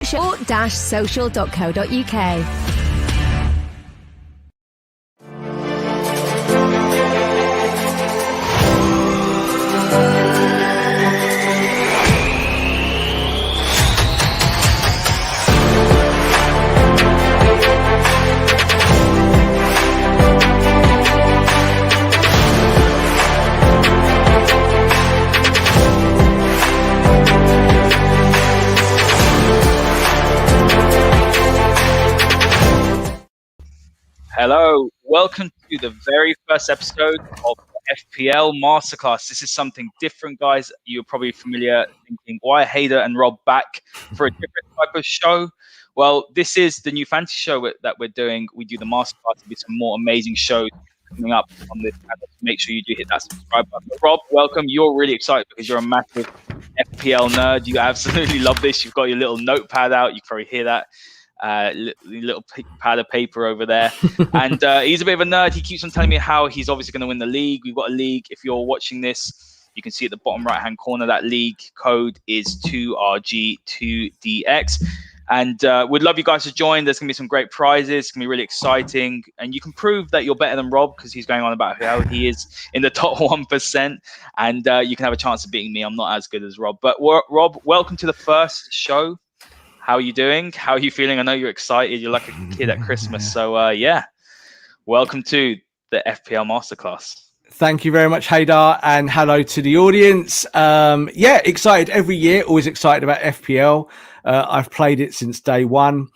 short-social.co.uk. Hello, welcome to the very first episode of FPL Masterclass. This is something different, guys. You're probably familiar thinking, why are Haider and Rob back for a different type of show? Well, this is the new fantasy show that we're doing. We do the Masterclass. There'll be some more amazing shows coming up on this channel. Make sure you do hit that subscribe button. But Rob, welcome. You're really excited because you're a massive FPL nerd. You absolutely love this. You've got your little notepad out. You can probably hear that. Little pad of paper over there, and he's a bit of a nerd. He keeps on telling me how he's obviously going to win the league. We've got a league. If you're watching this, you can see at the bottom right hand corner that league code is 2RG2DX, and we'd love you guys to join. There's going to be some great prizes. It's going to be really exciting, and you can prove that you're better than Rob because he's going on about how he is in the top 1%, and you can have a chance of beating me. I'm not as good as Rob, but Rob, welcome to the first show. How are you doing? How are you feeling? I know you're excited. You're like a kid at Christmas. So, welcome to the FPL Masterclass. Thank you very much, Haider, and hello to the audience. Excited every year. Always excited about FPL. I've played it since day one.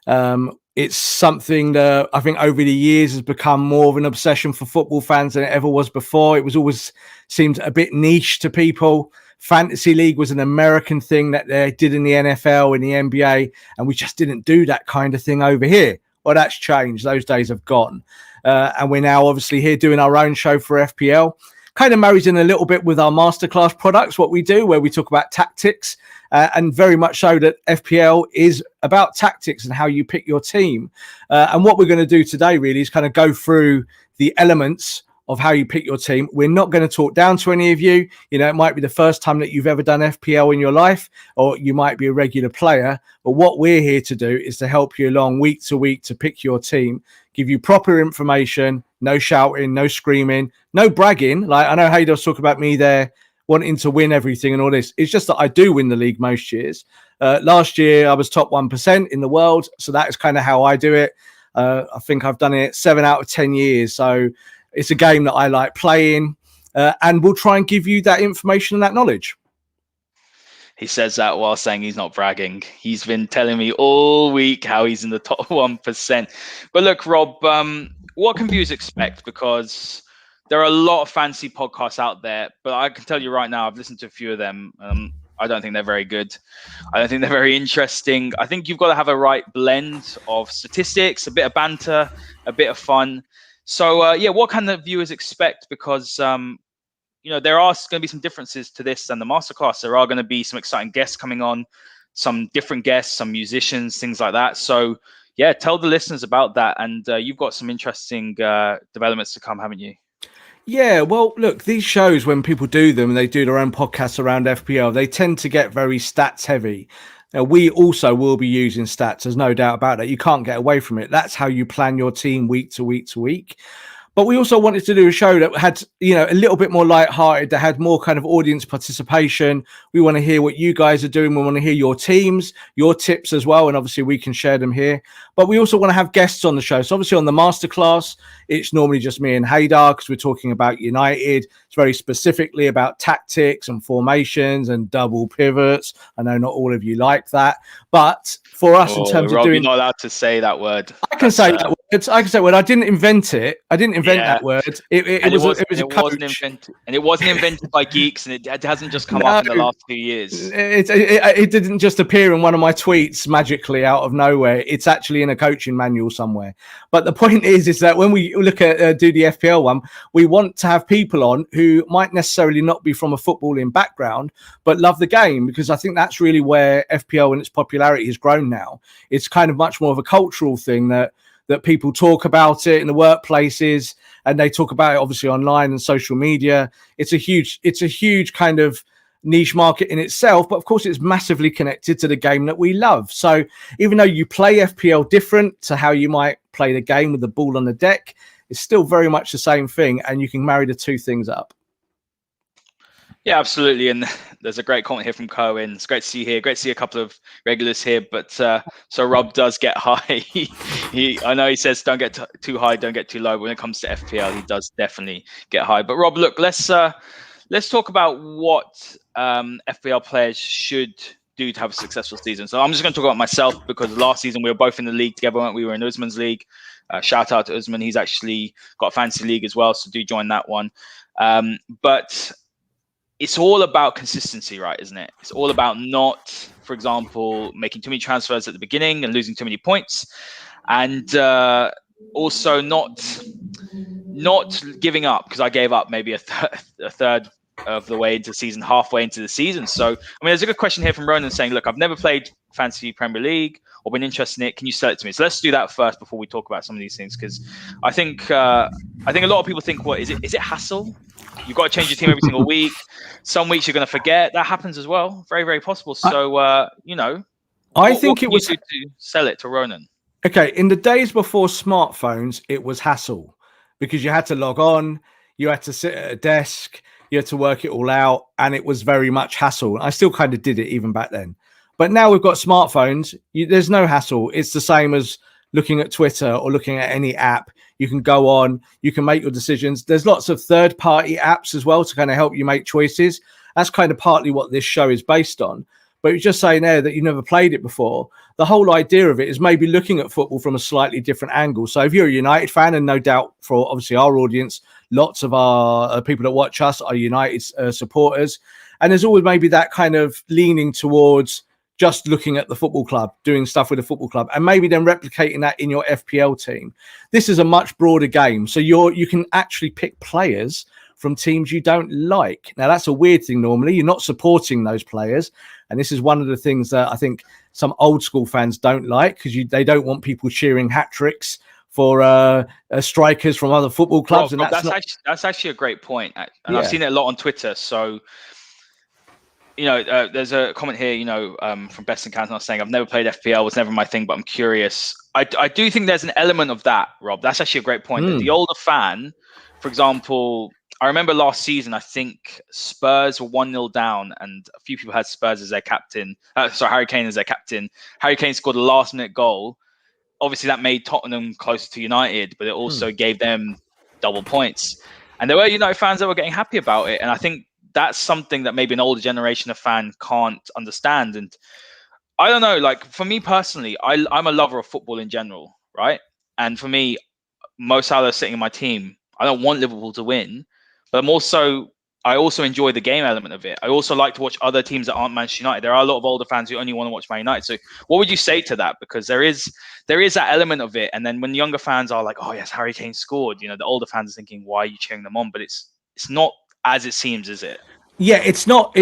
It's something that I think over the years has become more of an obsession for football fans than it ever was before. It was always seemed a bit niche to people. Fantasy League was an American thing that they did in the NFL, in the NBA, and we just didn't do that kind of thing over here. Well, that's changed. Those days have gone. And we're now obviously here doing our own show for FPL. Kind of marries in a little bit with our masterclass products, what we do, where we talk about tactics, and very much so that FPL is about tactics and how you pick your team. And what we're going to do today really is kind of go through the elements of how you pick your team. We're not going to talk down to any of you. You know, it might be the first time that you've ever done FPL in your life, or you might be a regular player. But what we're here to do is to help you along week to week to pick your team, give you proper information, no shouting, no screaming, no bragging. Like I know Haider's talking about me there wanting to win everything and all this. It's just that I do win the league most years. Last year, I was top 1% in the world. So that is kind of how I do it. I think I've done it 7 out of 10 years. So it's a game that I like playing, and we'll try and give you that information and that knowledge. He says that while saying he's not bragging. He's been telling me all week how he's in the top 1%. But look, Rob, what can viewers expect? Because there are a lot of fancy podcasts out there, but I can tell you right now, I've listened to a few of them. I don't think they're very good. I don't think they're very interesting. I think you've got to have a right blend of statistics, a bit of banter, a bit of fun. So, what can the viewers expect? Because, there are going to be some differences to this than the masterclass. There are going to be some exciting guests coming on, some different guests, some musicians, things like that. So, tell the listeners about that. And you've got some interesting developments to come, haven't you? Yeah, well, look, these shows, when people do them and they do their own podcasts around FPL, they tend to get very stats heavy. Now, we also will be using stats. There's no doubt about that. You can't get away from it. That's how you plan your team week to week to week. But we also wanted to do a show that had, a little bit more lighthearted, that had more kind of audience participation. We want to hear what you guys are doing. We want to hear your teams, your tips as well. And obviously we can share them here. But we also want to have guests on the show. So obviously on the masterclass, it's normally just me and Haider because we're talking about United. It's very specifically about tactics and formations and double pivots. I know not all of you like that. But for us, in terms Rob, of doing... you're not allowed to say that word. I can say that word. I can say, well, I didn't invent it. I didn't invent that word. It was a coach. It wasn't invented by geeks, and it hasn't just come up in the last few years. It didn't just appear in one of my tweets magically out of nowhere. It's actually in a coaching manual somewhere. But the point is that when we look at do the FPL one, we want to have people on who might necessarily not be from a footballing background, but love the game, because I think that's really where FPL and its popularity has grown now. It's kind of much more of a cultural thing that people talk about it in the workplaces, and they talk about it obviously online and social media. It's a huge kind of niche market in itself, but of course it's massively connected to the game that we love. So even though you play FPL different to how you might play the game with the ball on the deck, it's still very much the same thing, and you can marry the two things up. Yeah, absolutely. And there's a great comment here from Cohen. It's great to see you here. Great to see a couple of regulars here. But so Rob does get high. I know he says don't get too high, don't get too low. But when it comes to FPL, he does definitely get high. But Rob, look, let's talk about what FPL players should do to have a successful season. So I'm just going to talk about myself, because last season we were both in the league together, weren't we? We were in Usman's league. Shout out to Usman. He's actually got a fantasy league as well, so do join that one. But it's all about consistency, right? Isn't it? It's all about not, for example, making too many transfers at the beginning and losing too many points, and also not giving up, because I gave up maybe a third of the way into the season, halfway into the season. So, I mean, there's a good question here from Ronan saying, look, I've never played Fantasy Premier League or been interested in it. Can you sell it to me? So let's do that first before we talk about some of these things, because I think a lot of people think, what is it? Is it hassle? You've got to change your team every single week. Some weeks you're going to forget. That happens as well. Very, very possible. So, I think it was to sell it to Ronan. Okay, in the days before smartphones, it was hassle, because you had to log on, you had to sit at a desk, you had to work it all out, and it was very much hassle. I still kind of did it even back then. But now we've got smartphones. There's no hassle. It's the same as looking at Twitter or looking at any app. You can go on, you can make your decisions. There's lots of third-party apps as well to kind of help you make choices. That's kind of partly what this show is based on. But you're just saying there that you've never played it before. The whole idea of it is maybe looking at football from a slightly different angle. So if you're a United fan, and no doubt for obviously our audience, lots of our people that watch us are United supporters. And there's always maybe that kind of leaning towards just looking at the football club, doing stuff with the football club, and maybe then replicating that in your FPL team. This is a much broader game. So you can actually pick players from teams you don't like. Now, that's a weird thing normally. You're not supporting those players. And this is one of the things that I think some old school fans don't like, because they don't want people cheering hat tricks for strikers from other football clubs. Rob, and that's actually a great point. And yeah. I've seen it a lot on Twitter. So, there's a comment here, from Best in Canton saying, I've never played FPL, was never my thing, but I'm curious. I do think there's an element of that, Rob. That's actually a great point. That the older fan, for example, I remember last season, I think Spurs were 1-0 down, and a few people had Spurs as their captain. Harry Kane as their captain. Harry Kane scored a last-minute goal. Obviously, that made Tottenham closer to United, but it also gave them double points. And there were United fans that were getting happy about it. And I think that's something that maybe an older generation of fan can't understand. And I don't know, like for me personally, I'm a lover of football in general, right? And for me, Mo Salah sitting in my team, I don't want Liverpool to win, but I also enjoy the game element of it. I also like to watch other teams that aren't Manchester United. There are a lot of older fans who only want to watch Man United. So what would you say to that? Because there is that element of it. And then when younger fans are like, oh yes, Harry Kane scored, the older fans are thinking, why are you cheering them on? But it's not as it seems, is it? Yeah, it's not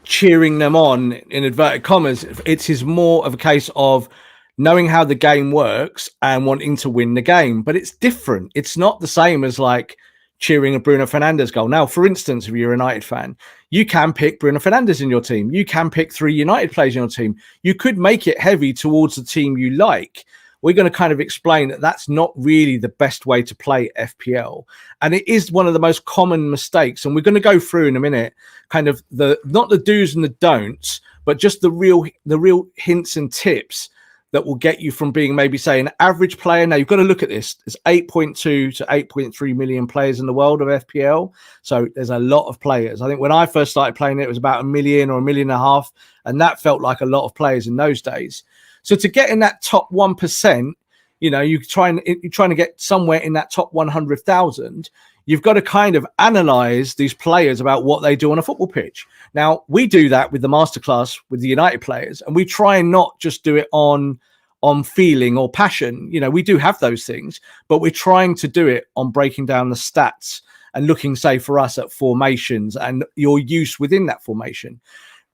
cheering them on in inverted commas. It's more of a case of knowing how the game works and wanting to win the game. But it's different. It's not the same as like cheering a Bruno Fernandes goal. Now, for instance, if you're a United fan, you can pick Bruno Fernandes in your team. You can pick 3 United players in your team. You could make it heavy towards the team you like. We're going to kind of explain that that's not really the best way to play FPL. And it is one of the most common mistakes. And we're going to go through in a minute, kind of not the do's and the don'ts, but just the real hints and tips that will get you from being maybe, say, an average player. Now, you've got to look at this. There's 8.2 to 8.3 million players in the world of FPL. So there's a lot of players. I think when I first started playing it was about 1 million or 1.5 million. And that felt like a lot of players in those days. So to get in that top 1%, you're trying to get somewhere in that top 100,000. You've got to kind of analyze these players about what they do on a football pitch. Now, we do that with the masterclass with the United players, and we try and not just do it on feeling or passion. We do have those things, but we're trying to do it on breaking down the stats and looking, say, for us at formations and your use within that formation.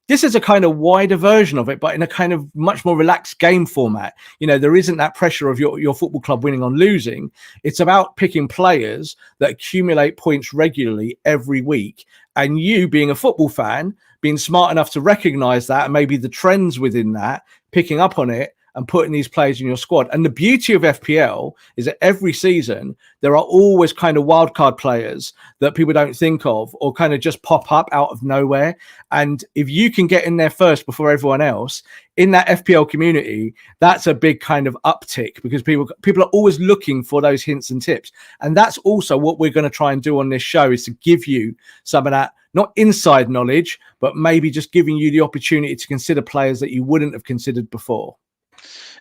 This is a kind of wider version of it, but in a kind of much more relaxed game format. There isn't that pressure of your football club winning on losing. It's about picking players that accumulate points regularly every week And you, being a football fan, being smart enough to recognize that and maybe the trends within that, picking up on it and putting these players in your squad. And the beauty of FPL is that every season there are always kind of wildcard players that people don't think of or kind of just pop up out of nowhere. And if you can get in there first before everyone else in that FPL community, that's a big kind of uptick, because people are always looking for those hints and tips. And that's also what we're going to try and do on this show, is to give you some of that, not inside knowledge, but maybe just giving you the opportunity to consider players that you wouldn't have considered before.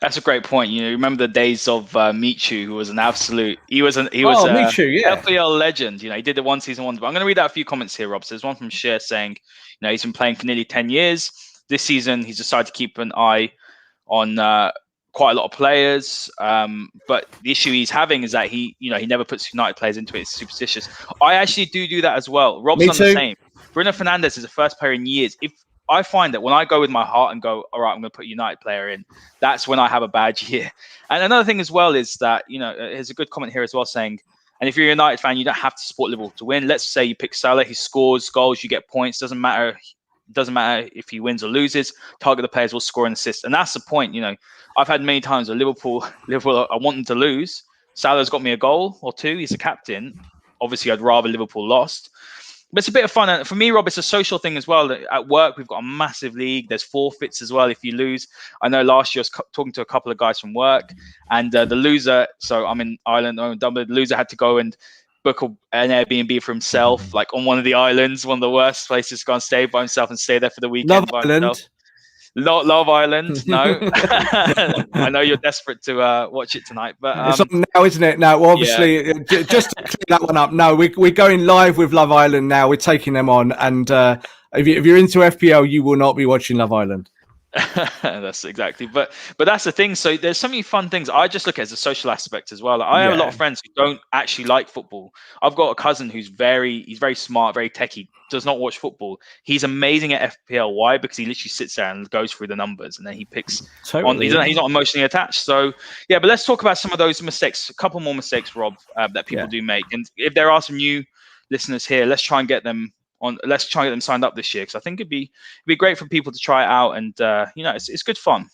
That's a great point. You know, remember the days of Michu, who was an absolute, he was Michu, yeah, FPL legend. You know, he did the one season wonder. But I'm going to read out a few comments here, Rob. So there's one from Cher saying, you know, he's been playing for nearly 10 years. This season, he's decided to keep an eye on quite a lot of players. But the issue he's having is that he never puts United players into it. It's superstitious. I actually do that as well. Rob's done the same. Bruno Fernandes is the first player in years. If I find that when I go with my heart and go, all right, I'm going to put a United player in, that's when I have a bad year. And another thing as well is that, you know, there's a good comment here as well saying, and if you're a United fan, you don't have to support Liverpool to win. Let's say you pick Salah, he scores goals, you get points. Doesn't matter if he wins or loses. Target the players will score and assist. And that's the point. You know, I've had many times where Liverpool, I want them to lose. Salah's got me a goal or two. He's a captain. Obviously, I'd rather Liverpool lost. But it's a bit of fun. And for me, Rob, it's a social thing as well. At work, we've got a massive league. There's forfeits as well if you lose. I know last year I was talking to a couple of guys from work, and the loser, so I'm in Ireland, the loser had to go and book an Airbnb for himself, like on one of the islands, one of the worst places to go and stay by himself and stay there for the weekend by himself. Love Island, no. I know you're desperate to watch it tonight, but it's on now, isn't it? Now, well, obviously, just to clear that one up. No, we're going live with Love Island now. We're taking them on, and if you're into FPL, you will not be watching Love Island. That's exactly, but that's the thing. So there's so many fun things. I just look at it as a social aspect as well. Like, I have a lot of friends who don't actually like football. I've got a cousin who's very smart, very techie, does not watch football. He's amazing at FPL. Why? Because he literally sits there and goes through the numbers, and then he picks on. He's not emotionally attached. So yeah, but let's talk about some of those mistakes. A couple more mistakes, Rob, that people do make. And if there are some new listeners here, let's try and get them signed up this year, because I think it'd be great for people to try it out, and it's good fun.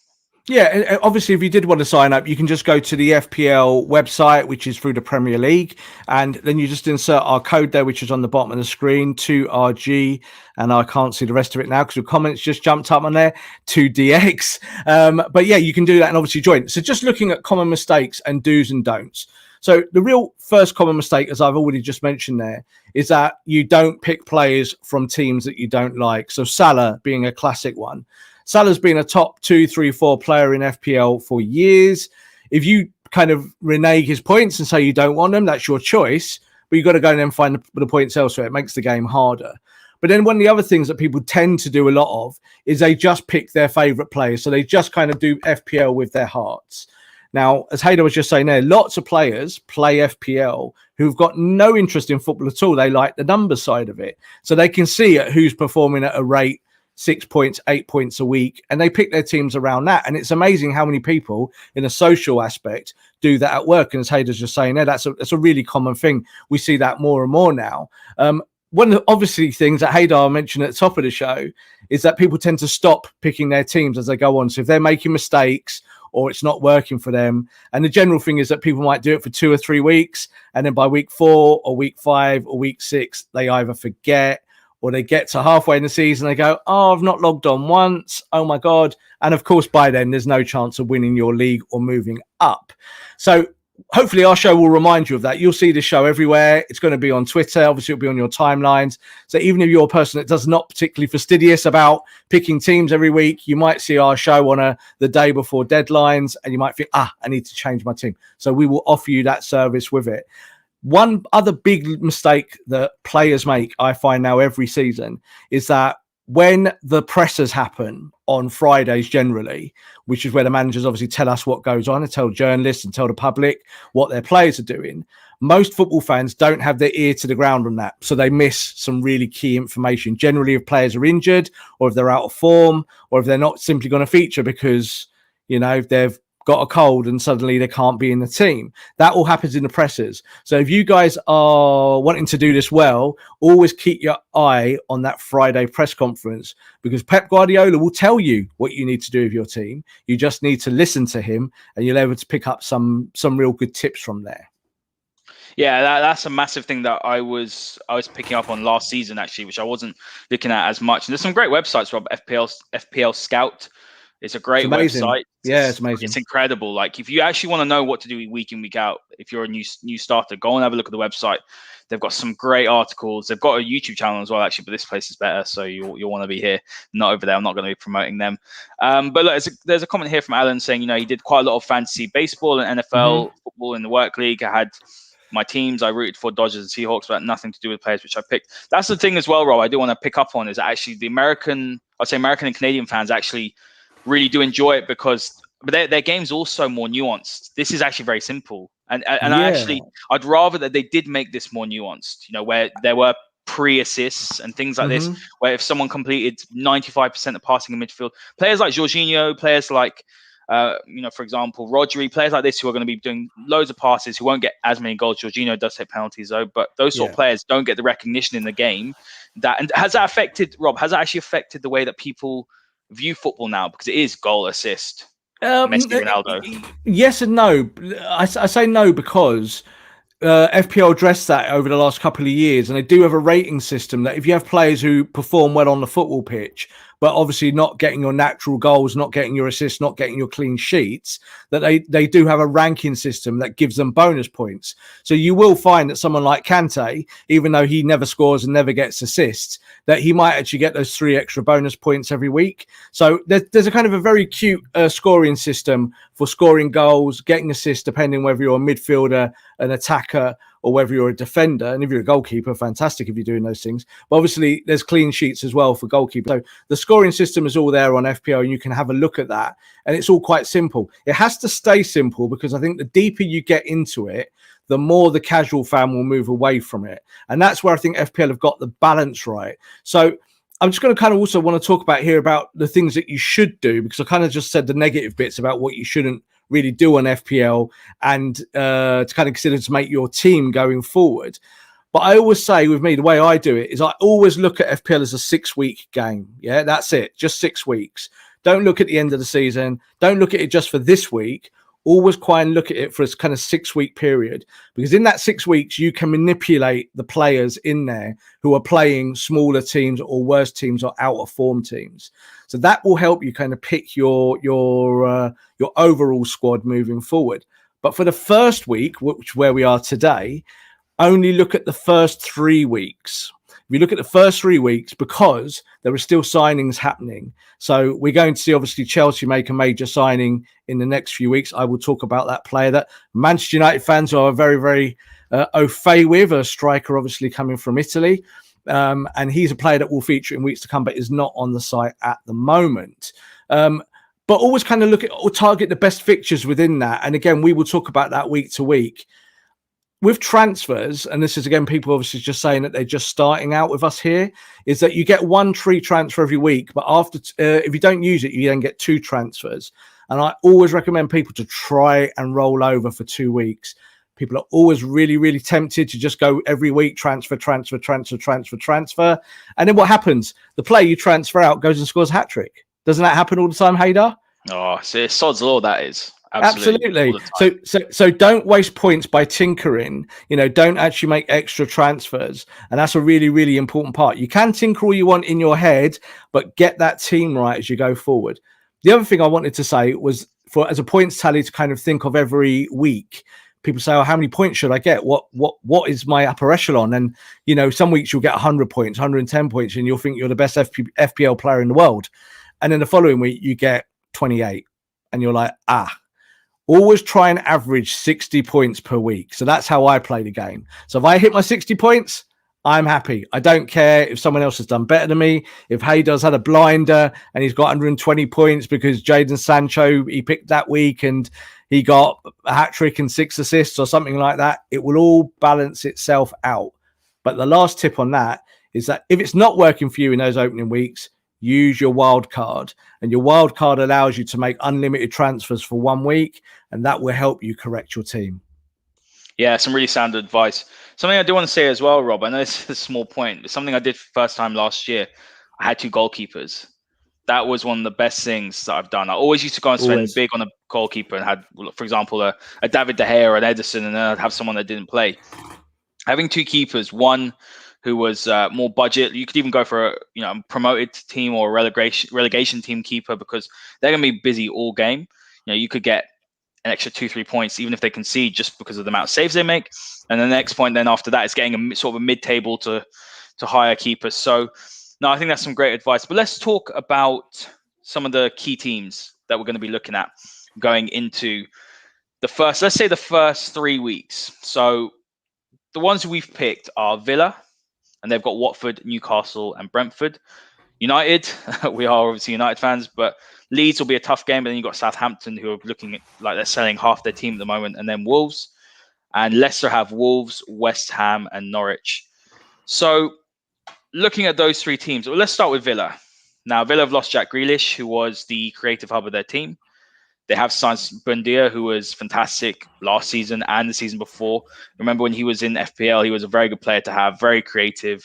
Yeah, and obviously, if you did want to sign up, you can just go to the FPL website, which is through the Premier League, and then you just insert our code there, which is on the bottom of the screen, 2RG, and I can't see the rest of it now because your comments just jumped up on there, 2DX. But yeah, you can do that and obviously join. So just looking at common mistakes and do's and don'ts. So the real first common mistake, as I've already just mentioned there, is that you don't pick players from teams that you don't like. So Salah being a classic one. Salah's been a top 2, 3, 4 player in FPL for years. If you kind of renege his points and say you don't want them, that's your choice. But you've got to go and then find the points elsewhere. It makes the game harder. But then one of the other things that people tend to do a lot of is they just pick their favourite players. So they just kind of do FPL with their hearts. Now, as Haider was just saying there, lots of players play FPL who've got no interest in football at all. They like the numbers side of it. So they can see who's performing at a rate 6 points, 8 points a week, and they pick their teams around that. And it's amazing how many people in a social aspect do that at work. And as Haider's just saying there, that's a really common thing. We see that more and more now. One of the obviously things that Haider mentioned at the top of the show is that people tend to stop picking their teams as they go on. So if they're making mistakes or it's not working for them, and the general thing is that people might do it for 2 or 3 weeks, and then by week 4 or week 5 or week 6, they either forget or they get to halfway in the season, they go, oh, I've not logged on once. Oh my God. And of course, by then there's no chance of winning your league or moving up. So hopefully our show will remind you of that. You'll see this show everywhere. It's going to be on Twitter. Obviously, it'll be on your timelines. So even if you're a person that does not particularly fastidious about picking teams every week, you might see our show on the day before deadlines, and you might think, I need to change my team. So we will offer you that service with it. One other big mistake that players make, I find now every season, is that when the pressers happen on Fridays generally, which is where the managers obviously tell us what goes on and tell journalists and tell the public what their players are doing, most football fans don't have their ear to the ground on that. So they miss some really key information. Generally, if players are injured or if they're out of form or if they're not simply going to feature because, they've got a cold and suddenly they can't be in the team. That all happens in the pressers. So if you guys are wanting to do this well, always keep your eye on that Friday press conference, because Pep Guardiola will tell you what you need to do with your team. You just need to listen to him, and you'll be able to pick up some real good tips from there. Yeah, that's a massive thing that I was picking up on last season, actually, which I wasn't looking at as much. And there's some great websites, Rob. FPL Scout. It's a great website. Yeah, it's amazing. It's incredible. Like, if you actually want to know what to do week in, week out, if you're a new starter, go and have a look at the website. They've got some great articles. They've got a YouTube channel as well, actually, but this place is better, so you'll want to be here, not over there. I'm not going to be promoting them. But look, there's a comment here from Alan saying, he did quite a lot of fantasy baseball and NFL football in the work league. I had my teams I rooted for, Dodgers and Seahawks, but nothing to do with players which I picked. That's the thing as well, Rob, I do want to pick up on, is actually the American and Canadian fans actually really do enjoy it, because their game's also more nuanced. This is actually very simple. And I'd rather that they did make this more nuanced, where there were pre-assists and things like this, where if someone completed 95% of passing in midfield, players like Jorginho, players like, for example, Rodri, players like this who are going to be doing loads of passes, who won't get as many goals. Jorginho does take penalties though, but those sort of players don't get the recognition in the game. And has that affected, Rob, actually affected the way that people view football now, because it is goal assist, Messi, Ronaldo? Yes and no. I say no because FPL addressed that over the last couple of years, and they do have a rating system that if you have players who perform well on the football pitch, but obviously not getting your natural goals, not getting your assists, not getting your clean sheets, that they do have a ranking system that gives them bonus points. So you will find that someone like Kante, even though he never scores and never gets assists, that he might actually get those 3 extra bonus points every week. So there's a kind of a very cute scoring system for scoring goals, getting assists, depending whether you're a midfielder, an attacker, or whether you're a defender. And if you're a goalkeeper, fantastic if you're doing those things. But obviously, there's clean sheets as well for goalkeepers. So the scoring system is all there on FPL, and you can have a look at that. And it's all quite simple. It has to stay simple, because I think the deeper you get into it, the more the casual fan will move away from it. And that's where I think FPL have got the balance right. So I'm just going to kind of also want to talk about here about the things that you should do, because I kind of just said the negative bits about what you shouldn't really do on FPL, and to kind of consider to make your team going forward. But I always say with me, the way I do it is I always look at FPL as a 6-week game. Yeah, that's it. Just 6 weeks. Don't look at the end of the season. Don't look at it just for this week. Always try and look at it for a kind of 6-week period, because in that 6 weeks, you can manipulate the players in there who are playing smaller teams or worse teams or out of form teams. So that will help you kind of pick your overall squad moving forward. But for the first week, where we are today, only look at the first 3 weeks. If you look at the first 3 weeks, because there are still signings happening. So we're going to see, obviously, Chelsea make a major signing in the next few weeks. I will talk about that player that Manchester United fans are very, very au fait with, a striker obviously coming from Italy. And he's a player that will feature in weeks to come, but is not on the site at the moment. But always kind of look at or target the best fixtures within that. And again, we will talk about that week to week. With transfers, and this is again people obviously just saying that they're just starting out with us here, is that you get 1 free transfer every week, but after if you don't use it, you then get 2 transfers. And I always recommend people to try and roll over for 2 weeks. People are always really, really tempted to just go every week, transfer. And then what happens? The player you transfer out goes and scores a hat-trick. Doesn't that happen all the time, Haider? Oh, it's sod's law, that is. Absolutely. So don't waste points by tinkering. Don't actually make extra transfers. And that's a really, really important part. You can tinker all you want in your head, but get that team right as you go forward. The other thing I wanted to say was, as a points tally to kind of think of every week. People say, "Oh, how many points should I get? What is my upper echelon?" And some weeks you'll get 100 points, 110 points, and you'll think you're the best FPL player in the world. And then the following week you get 28, and you're like, Always try and average 60 points per week. So that's how I play the game. So if I hit my 60 points, I'm happy. I don't care if someone else has done better than me. If Haider's had a blinder and he's got 120 points because Jadon Sancho, he picked that week and he got a hat-trick and 6 assists or something like that, it will all balance itself out. But the last tip on that is that if it's not working for you in those opening weeks, use your wild card. And your wild card allows you to make unlimited transfers for 1 week, and that will help you correct your team. Yeah, some really sound advice. Something I do want to say as well, Rob, I know this is a small point, but something I did first time last year, I had 2 goalkeepers. That was one of the best things that I've done. I always used to go and spend big on a goalkeeper and had, for example, a David De Gea or an Edison, and then I'd have someone that didn't play. Having 2 keepers, one who was more budget. You could even go for a promoted team or a relegation team keeper, because they're going to be busy all game. You could get an extra 2-3 points even if they concede, just because of the amount of saves they make. And the next point then after that is getting a sort of a mid-table to hire keepers. So no, I think that's some great advice. But let's talk about some of the key teams that we're going to be looking at going into the first 3 weeks. So the ones we've picked are Villa, and they've got Watford, Newcastle, and Brentford. United, we are obviously United fans, but Leeds will be a tough game. But then you've got Southampton, who are looking like they're selling half their team at the moment, and then Wolves. And Leicester have Wolves, West Ham, and Norwich. So looking at those 3 teams, well, let's start with Villa. Now, Villa have lost Jack Grealish, who was the creative hub of their team. They have signed Bundia, who was fantastic last season and the season before. Remember when he was in FPL, he was a very good player to have, very creative.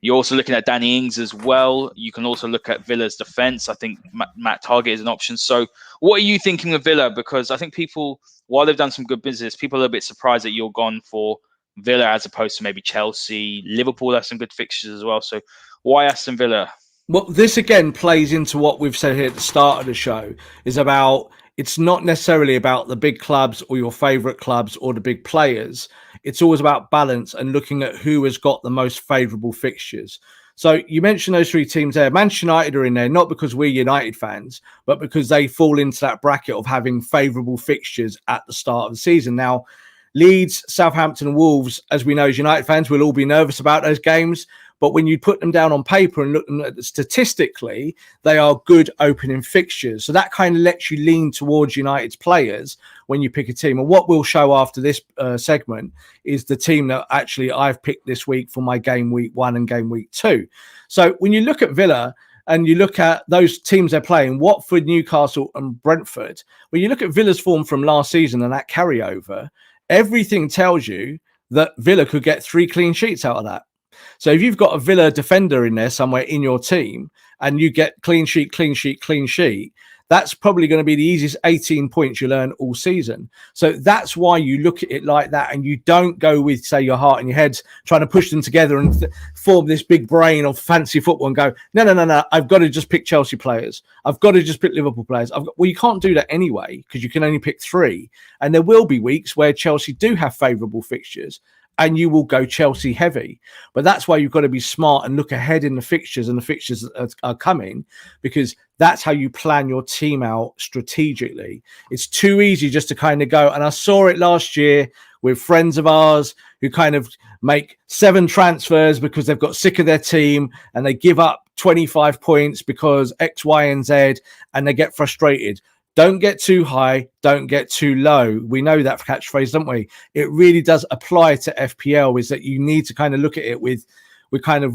You're also looking at Danny Ings as well. You can also look at Villa's defense. I think Matt Targett is an option. So what are you thinking of Villa? Because I think people, while they've done some good business, people are a bit surprised that you're gone for Villa as opposed to maybe Chelsea. Liverpool has some good fixtures as well. So why Aston Villa? Well, this again plays into what we've said here at the start of the show, is about, it's not necessarily about the big clubs or your favourite clubs or the big players. It's always about balance and looking at who has got the most favourable fixtures. So you mentioned those 3 teams there. Manchester United are in there, not because we're United fans, but because they fall into that bracket of having favourable fixtures at the start of the season. Now, Leeds, Southampton, and Wolves, as we know as United fans, we'll all be nervous about those games. But when you put them down on paper and look at them statistically, they are good opening fixtures. So that kind of lets you lean towards United's players when you pick a team. And what we'll show after this segment is the team that actually I've picked this week for my game week 1 and game week 2. So when you look at Villa and you look at those teams they're playing, Watford, Newcastle, and Brentford, when you look at Villa's form from last season and that carryover, everything tells you that Villa could get 3 clean sheets out of that. So if you've got a Villa defender in there somewhere in your team and you get clean sheet, that's probably going to be the easiest 18 points you'll earn all season. So that's why you look at it like that, and you don't go with, say, your heart and your head trying to push them together and form this big brain of fancy football and go, no, I've got to just pick Chelsea players. I've got to just pick Liverpool players. Well, you can't do that anyway, because you can only pick 3. And there will be weeks where Chelsea do have favourable fixtures, and you will go Chelsea heavy. But that's why you've got to be smart and look ahead in the fixtures, and the fixtures are coming, because that's how you plan your team out strategically. It's too easy just to kind of go, and I saw it last year with friends of ours who kind of make 7 transfers because they've got sick of their team and they give up 25 points because X, Y, and Z, and they get frustrated. Don't get too high, don't get too low. We know that catchphrase, don't we? It really does apply to FPL, is that you need to kind of look at it with kind of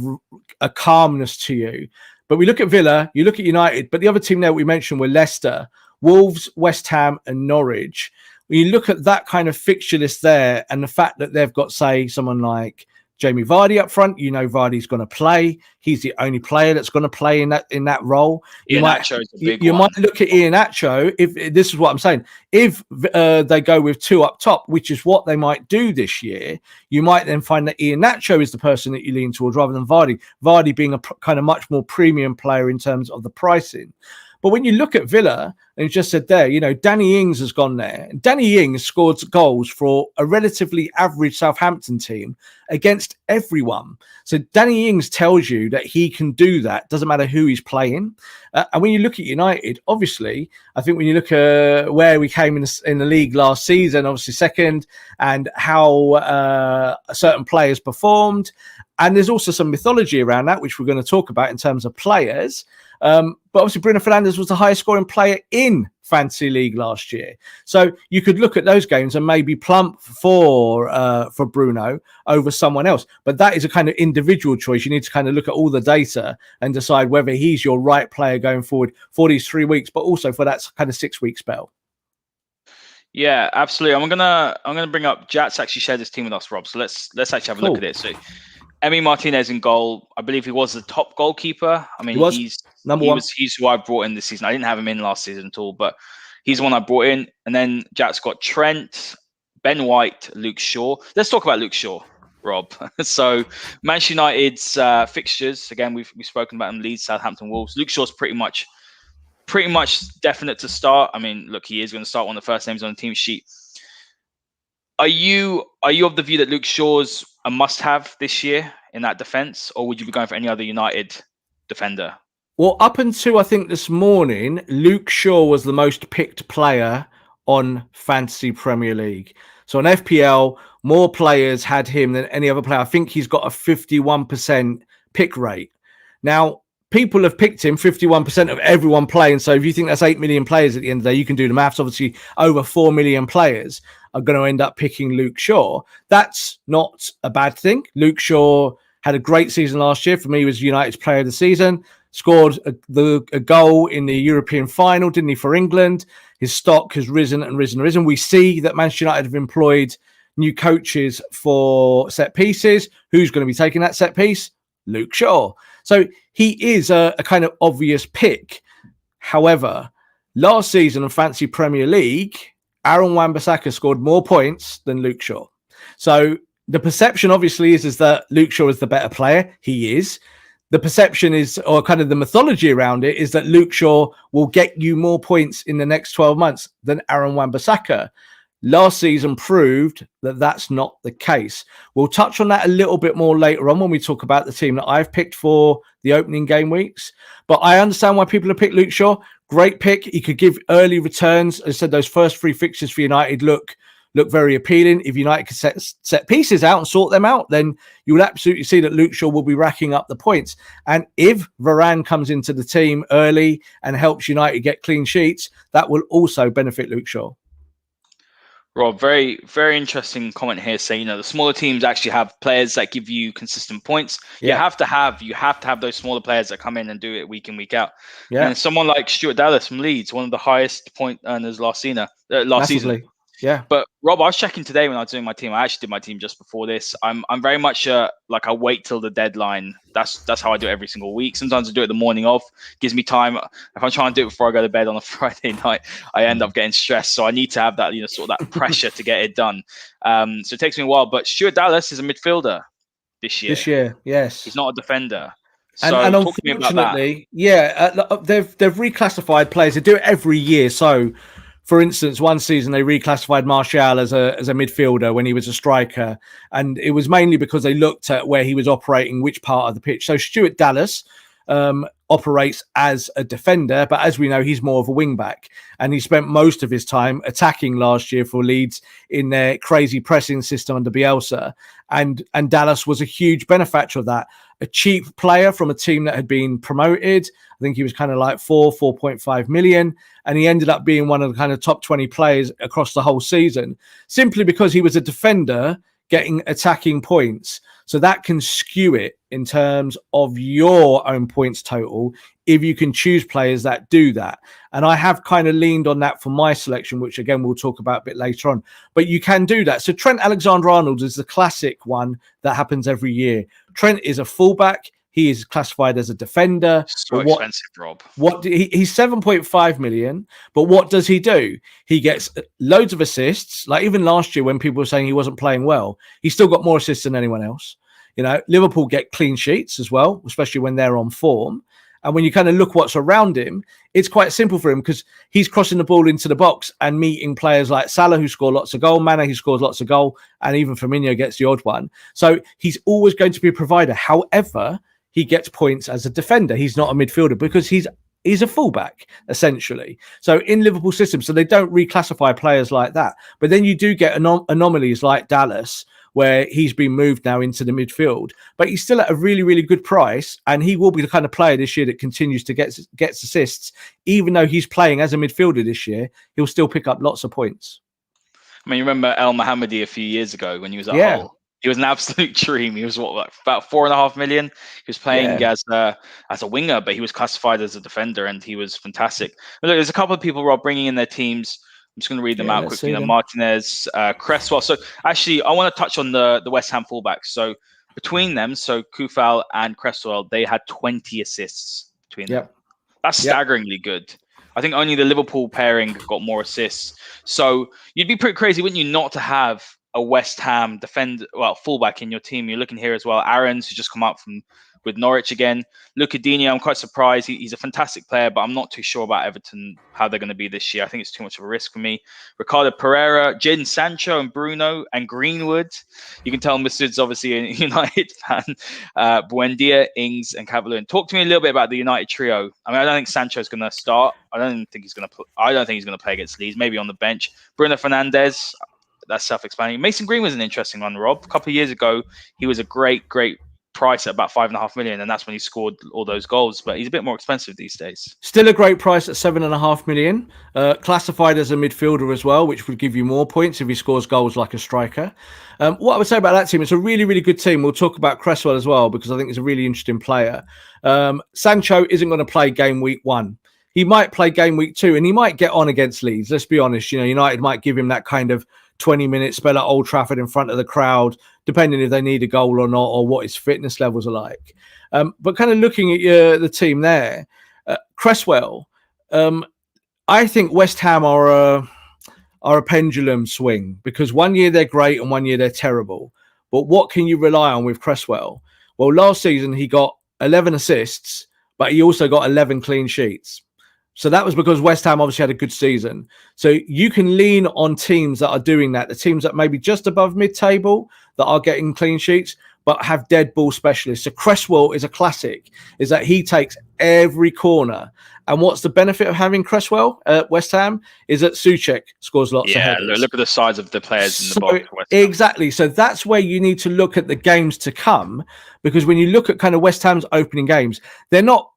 a calmness to you. But we look at Villa, you look at United, but the other team there we mentioned were Leicester, Wolves, West Ham, and Norwich. When you look at that kind of fixture list there, and the fact that they've got, say, someone like Jamie Vardy up front, you know Vardy's going to play. He's the only player that's going to play in that role. You might look at Iheanacho. If this is what I'm saying, if they go with 2 up top, which is what they might do this year, you might then find that Iheanacho is the person that you lean towards rather than Vardy. Vardy being a kind of much more premium player in terms of the pricing. But when you look at Villa, and you just said there, you know, Danny Ings has gone there. Danny Ings scored goals for a relatively average Southampton team against everyone. So Danny Ings tells you that he can do that. Doesn't matter who he's playing. And when you look at United, obviously, I think when you look at where we came in the league last season, obviously second, and how certain players performed, And there's also some mythology around that, which we're going to talk about in terms of players. But obviously, Bruno Fernandes was the highest scoring player in Fantasy League last year. So you could look at those games and maybe plump for Bruno over someone else. But that is a kind of individual choice. You need to kind of look at all the data and decide whether he's your right player going forward for these 3 weeks, but also for that kind of 6-week spell. Yeah, absolutely. I'm gonna bring up Jats actually shared this team with us, Rob. So let's actually have a look at it. So Emi Martinez in goal. I believe he was the top goalkeeper. I mean, he's number one. He's who I brought in this season. I didn't have him in last season at all, but he's the one I brought in. And then Jats got Trent, Ben White, Luke Shaw. Let's talk about Luke Shaw, Rob. So Manchester United's fixtures, again, we've spoken about them, Leeds, Southampton, Wolves. Luke Shaw's pretty much definite to start. I mean, look, he is going to start one of the first names on the team sheet. Are you of the view that Luke Shaw's a must-have this year in that defense, or would you be going for any other United defender? Well, up until I think this morning, Luke Shaw was the most picked player on Fantasy Premier League. So on FPL, more players had him than any other player. I think he's got a 51% pick rate. Now, people have picked him 51% of everyone playing. So if you think that's 8 million players at the end of the day, you can do the maths. Obviously, over 4 million players are going to end up picking Luke Shaw. That's not a bad thing. Luke Shaw had a great season last year. For me, he was United's player of the season. Scored a goal in the European final, didn't he, for England? His stock has risen and risen and risen. We see that Manchester United have employed new coaches for set pieces. Who's going to be taking that set piece? Luke Shaw. So he is a kind of obvious pick. However, last season in Fantasy Premier League, Aaron Wan-Bissaka scored more points than Luke Shaw. So the perception obviously is that Luke Shaw is the better player. He is. The perception is, or kind of the mythology around it, is that Luke Shaw will get you more points in the next 12 months than Aaron Wan-Bissaka. Last season proved that that's not the case. We'll touch on that a little bit more later on when we talk about the team that I've picked for the opening game weeks. But I understand why people have picked Luke Shaw. Great pick. He could give early returns. As I said, those first 3 fixtures for United look very appealing. If United could set pieces out and sort them out, then you will absolutely see that Luke Shaw will be racking up the points. And if Varane comes into the team early and helps United get clean sheets, that will also benefit Luke Shaw. Rob, very, very interesting comment here saying, the smaller teams actually have players that give you consistent points. Yeah. You have to have those smaller players that come in and do it week in, week out. Yeah. And someone like Stuart Dallas from Leeds, one of the highest point earners last season. Yeah. But Rob, I was checking today when I was doing my team. I actually did my team just before this. I'm very much like I wait till the deadline. That's how I do it every single week. Sometimes I do it the morning of. Gives me time. If I'm trying to do it before I go to bed on a Friday night, I end up getting stressed. So I need to have that, sort of that pressure to get it done. So it takes me a while. But Stuart Dallas is a midfielder this year. This year, yes. He's not a defender. So and unfortunately, they've reclassified players. They do it every year. So, for instance, one season they reclassified Martial as a midfielder when he was a striker, and it was mainly because they looked at where he was operating, which part of the pitch. So Stuart Dallas operates as a defender, but as we know, he's more of a wing back, and he spent most of his time attacking last year for Leeds in their crazy pressing system under Bielsa, and Dallas was a huge benefactor of that. A cheap player from a team that had been promoted. I think he was kind of like 4.5 million. And he ended up being one of the kind of top 20 players across the whole season, simply because he was a defender getting attacking points. So that can skew it in terms of your own points total if you can choose players that do that. And I have kind of leaned on that for my selection, which again, we'll talk about a bit later on. But you can do that. So Trent Alexander-Arnold is the classic one that happens every year. Trent is a fullback. He is classified as a defender. So expensive, Rob. He's 7.5 million, but what does he do? He gets loads of assists. Like even last year when people were saying he wasn't playing well, he still got more assists than anyone else. Liverpool get clean sheets as well, especially when they're on form. And when you kind of look what's around him, it's quite simple for him because he's crossing the ball into the box and meeting players like Salah, who score lots of goal, Mane, who scores lots of goal, and even Firmino gets the odd one. So he's always going to be a provider. However, he gets points as a defender. He's not a midfielder because he's a fullback, essentially. So in Liverpool system, so they don't reclassify players like that. But then you do get anomalies like Dallas, where he's been moved now into the midfield, but he's still at a really, really good price, and he will be the kind of player this year that continues to gets assists. Even though he's playing as a midfielder this year, he'll still pick up lots of points. I mean, you remember El Mohammadi a few years ago when he was at Hull? He was an absolute dream. He was about 4.5 million. He was playing as a winger, but he was classified as a defender, and he was fantastic. But look, there's a couple of people, Rob, bringing in their teams. I'm just going to read them out quickly. Martinez, Cresswell. So actually, I want to touch on the West Ham fullbacks. So between them, so Kufal and Cresswell, they had 20 assists between them. That's staggeringly good. I think only the Liverpool pairing got more assists. So you'd be pretty crazy, wouldn't you, not to have a West Ham fullback in your team. You're looking here as well. Aaron's who's just come up with Norwich again. Luca Digne, I'm quite surprised. He's a fantastic player, but I'm not too sure about Everton, how they're going to be this year. I think it's too much of a risk for me. Ricardo Pereira, Jadon Sancho and Bruno and Greenwood. You can tell Mustard's obviously a United fan. Buendia, Ings and Cavalier. Talk to me a little bit about the United trio. I mean, I don't think Sancho's going to start. I don't think he's going to play against Leeds. Maybe on the bench. Bruno Fernandes. That's self-explanatory. Mason Green was an interesting one, Rob. A couple of years ago, he was a great price at about 5.5 million, and that's when he scored all those goals. But he's a bit more expensive these days. Still a great price at 7.5 million. Classified as a midfielder as well, which would give you more points if he scores goals like a striker. What I would say about that team, it's a really, really good team. We'll talk about Cresswell as well, because I think he's a really interesting player. Sancho isn't going to play game week 1. He might play game week 2, and he might get on against Leeds. Let's be honest. United might give him that kind of 20-minute spell at Old Trafford in front of the crowd, depending if they need a goal or not, or what his fitness levels are like. But kind of looking at the team there, Cresswell, I think West Ham are a pendulum swing, because one year they're great and one year they're terrible. But what can you rely on with Cresswell? Well, last season he got 11 assists, but he also got 11 clean sheets. So that was because West Ham obviously had a good season. So you can lean on teams that are doing that, the teams that maybe just above mid-table that are getting clean sheets, but have dead ball specialists. So Cresswell is a classic, is that he takes every corner. And what's the benefit of having Cresswell at West Ham is that Souček scores lots of headers. Yeah, look at the size of the players in the box. Exactly. So that's where you need to look at the games to come, because when you look at kind of West Ham's opening games, they're not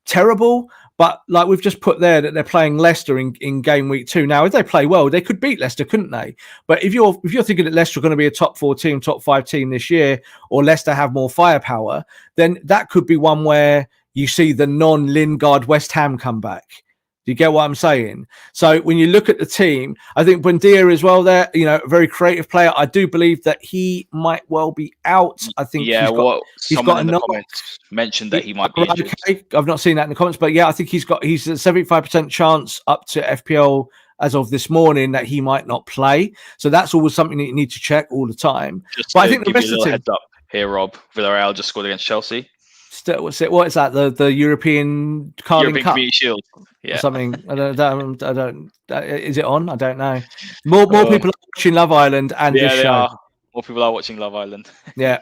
terrible. But like we've just put there that they're playing Leicester in game week 2. Now, if they play well, they could beat Leicester, couldn't they? But if you're thinking that Leicester are going to be a top 4 team, top 5 team this year, or Leicester have more firepower, then that could be one where you see the non-Lingard West Ham come back. Do you get what I'm saying? So when you look at the team, I think Buendia as well there, a very creative player. I do believe that he might well be out. I think someone in the comments mentioned that he might be injured. Okay. I've not seen that in the comments, but yeah, I think he's a 75% chance up to FPL as of this morning that he might not play. So that's always something that you need to check all the time. But I think the rest of the team, heads up here, Rob, Villarreal just scored against Chelsea. What is that? The European Carling Cup? Community Shield, or something. I don't. Is it on? I don't know. More people are watching Love Island and this show. Are. More people are watching Love Island. Yeah.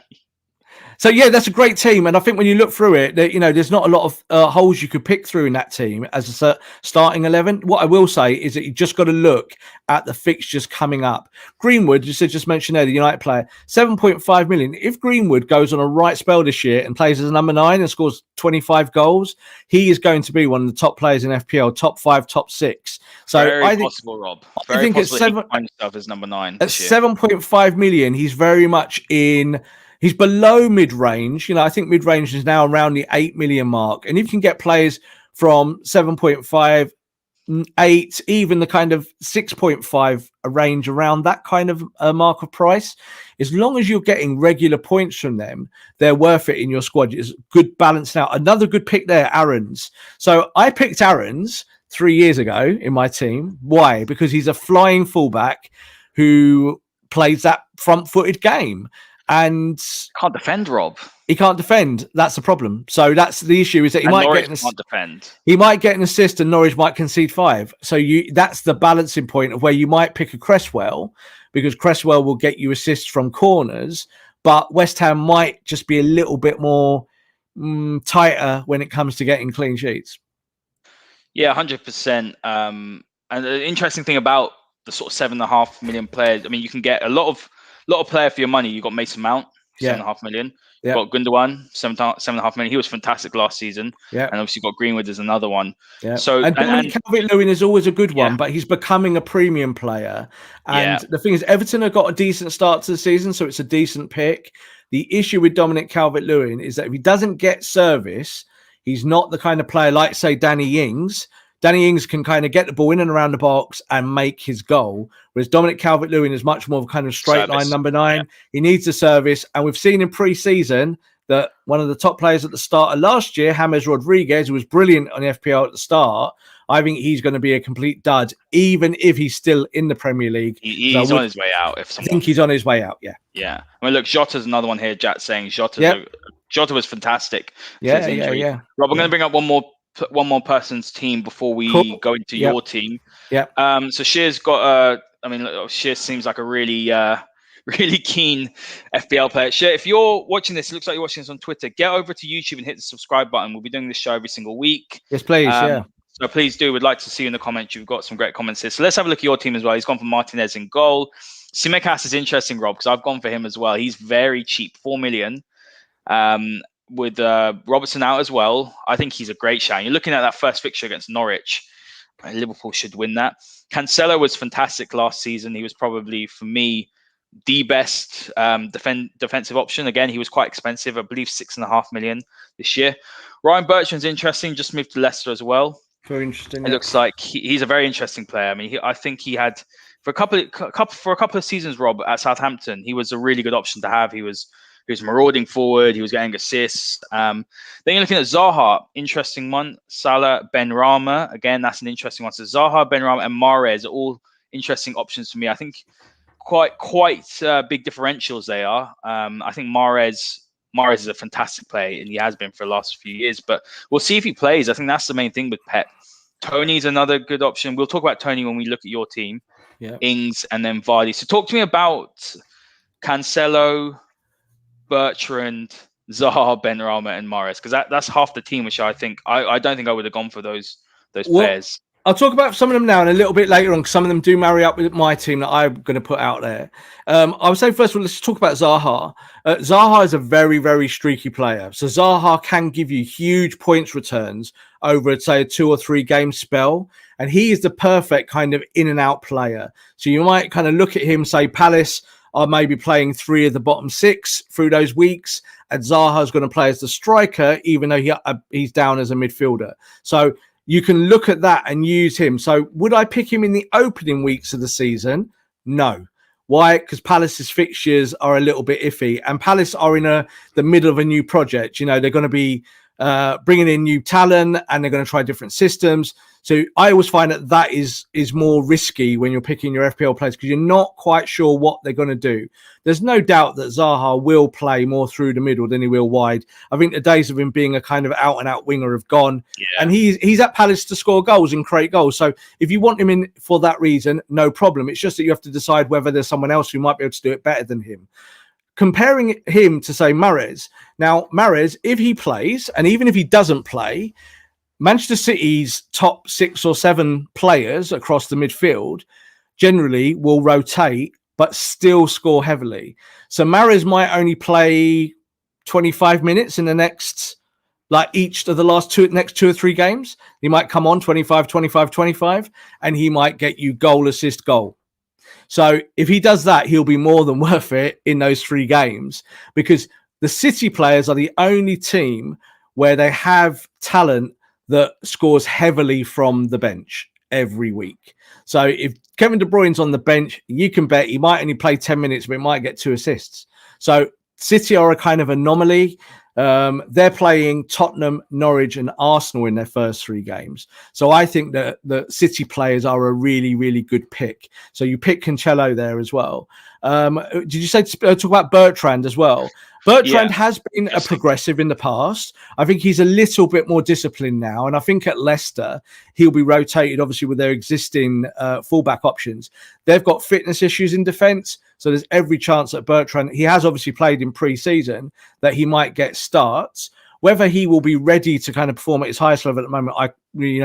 So yeah, that's a great team, and I think when you look through it, there's not a lot of holes you could pick through in that team as a starting 11. What I will say is that you just got to look at the fixtures coming up. Greenwood, just mentioned there, the United player, 7.5 million. If Greenwood goes on a right spell this year and plays as a number 9 and scores 25 goals, he is going to be one of the top players in FPL, top 5, top 6. So very possible, Rob. I think it's he finds himself as number 9 at 7.5 million. He's very much in. He's below mid-range. I think mid-range is now around the 8 million mark. And if you can get players from 7.5, 8, even the kind of 6.5 range around that kind of mark of price, as long as you're getting regular points from them, they're worth it in your squad. It's good balance now. Another good pick there, Aaron's. So I picked Aaron's 3 years ago in my team. Why? Because he's a flying fullback who plays that front-footed game. And can't defend, Rob. He can't defend. That's the problem. So that's the issue, is that he might can't defend. He might get an assist and Norwich might concede 5. So that's the balancing point of where you might pick a Cresswell, because Cresswell will get you assists from corners, but West Ham might just be a little bit more tighter when it comes to getting clean sheets. Yeah, 100%. And the interesting thing about the sort of 7.5 million players, I mean, you can get a lot of lot of player for your money. You got Mason Mount, Yeah. 7.5 million. Yeah. Got Gundogan, 7.5 million. He was fantastic last season. Yeah. And obviously got Greenwood as another one. Yeah. So and Calvert-Lewin is always a good one, Yeah. but he's becoming a premium player. And Yeah. the thing is, Everton have got a decent start to the season, so it's a decent pick. The issue with Dominic Calvert-Lewin is that if he doesn't get service, he's not the kind of player like, say, Danny Ings. Danny Ings can kind of get the ball in and around the box and make his goal, whereas Dominic Calvert-Lewin is much more of a kind of straight line number 9. Yeah. He needs the service, and we've seen in pre-season that one of the top players at the start of last year, James Rodriguez, who was brilliant on the FPL at the start, I think he's going to be a complete dud, even if he's still in the Premier League. He's on his way out. I think he's on his way out, yeah. Yeah. I mean, look, Jota's another one here. Jat saying Jota was fantastic. Yeah. Rob, I'm going to bring up one more person's team before we go into your team. Yeah. So Shear's got Shear seems like a really keen FPL player. Shear, if you're watching this, it looks like you're watching this on Twitter, get over to YouTube and hit the subscribe button. We'll be doing this show every single week. Yes, please. So please do. We'd like to see you in the comments. You've got some great comments here. So let's have a look at your team as well. He's gone for Martinez in goal. Tsimikas is interesting, Rob, because I've gone for him as well. He's very cheap, 4 million. With Robertson out as well, I think he's a great shout. You're looking at that first fixture against Norwich. Liverpool should win that. Cancelo was fantastic last season. He was probably, for me, the best defensive option. Again, he was quite expensive. I believe 6.5 million this year. Ryan Bertrand's interesting. Just moved to Leicester as well. Very interesting. It looks like he's a very interesting player. I mean, I think he had for a couple of seasons, Rob, at Southampton, he was a really good option to have. He was marauding forward. He was getting assists. Then you're looking at Zaha, interesting one. Salah, Benrahma, again, that's an interesting one. So Zaha, Benrahma, and Mahrez are all interesting options for me. I think quite big differentials they are. I think Mahrez is a fantastic player, and he has been for the last few years. But we'll see if he plays. I think that's the main thing with Pep. Tony's another good option. We'll talk about Tony when we look at your team. Yeah. Ings and then Vardy. So talk to me about Cancelo, Bertrand, Zaha, Benrahma, and Mahrez, because that's half the team, which I think I don't think I would have gone for those players. I'll talk about some of them now and a little bit later on, because some of them do marry up with my team that I'm going to put out there. I would say, first of all, let's talk about Zaha. Zaha is a very, very streaky player. So Zaha can give you huge points returns over, say, a 2 or 3 game spell. And he is the perfect kind of in and out player. So you might kind of look at him, say, Palace are maybe playing 3 of the bottom 6 through those weeks, and Zaha is going to play as the striker, even though he's down as a midfielder. So you can look at that and use him. So would I pick him in the opening weeks of the season? No. Why? Because Palace's fixtures are a little bit iffy, and Palace are in the middle of a new project. You know, they're going to be bringing in new talent, and they're going to try different systems. So I always find that is more risky when you're picking your FPL players, because you're not quite sure what they're going to do. There's no doubt that Zaha will play more through the middle than he will wide. I think the days of him being a kind of out-and-out winger have gone. Yeah. And he's at Palace to score goals and create goals. So if you want him in for that reason, no problem. It's just that you have to decide whether there's someone else who might be able to do it better than him. Comparing him to, say, Mahrez. Now, Mahrez, if he plays, and even if he doesn't play, Manchester City's top 6 or 7 players across the midfield generally will rotate, but still score heavily. So Mahrez might only play 25 minutes in the next, like each of the next 2 or 3 games. He might come on 25, 25, 25, and he might get you goal, assist, goal. So if he does that, he'll be more than worth it in those 3 games, because the City players are the only team where they have talent that scores heavily from the bench every week. So if Kevin De Bruyne's on the bench, you can bet he might only play 10 minutes, but he might get 2 assists. So City are a kind of anomaly. They're playing Tottenham, Norwich, and Arsenal in their first 3 games. So I think that the City players are a really, really good pick. So you pick Cancelo there as well. Did you say talk about Bertrand as well? Bertrand has been a progressive in the past. I think he's a little bit more disciplined now. And I think at Leicester, he'll be rotated, obviously, with their existing fullback options. They've got fitness issues in defence. So there's every chance that Bertrand, he has obviously played in pre-season, that he might get starts. Whether he will be ready to kind of perform at his highest level at the moment, I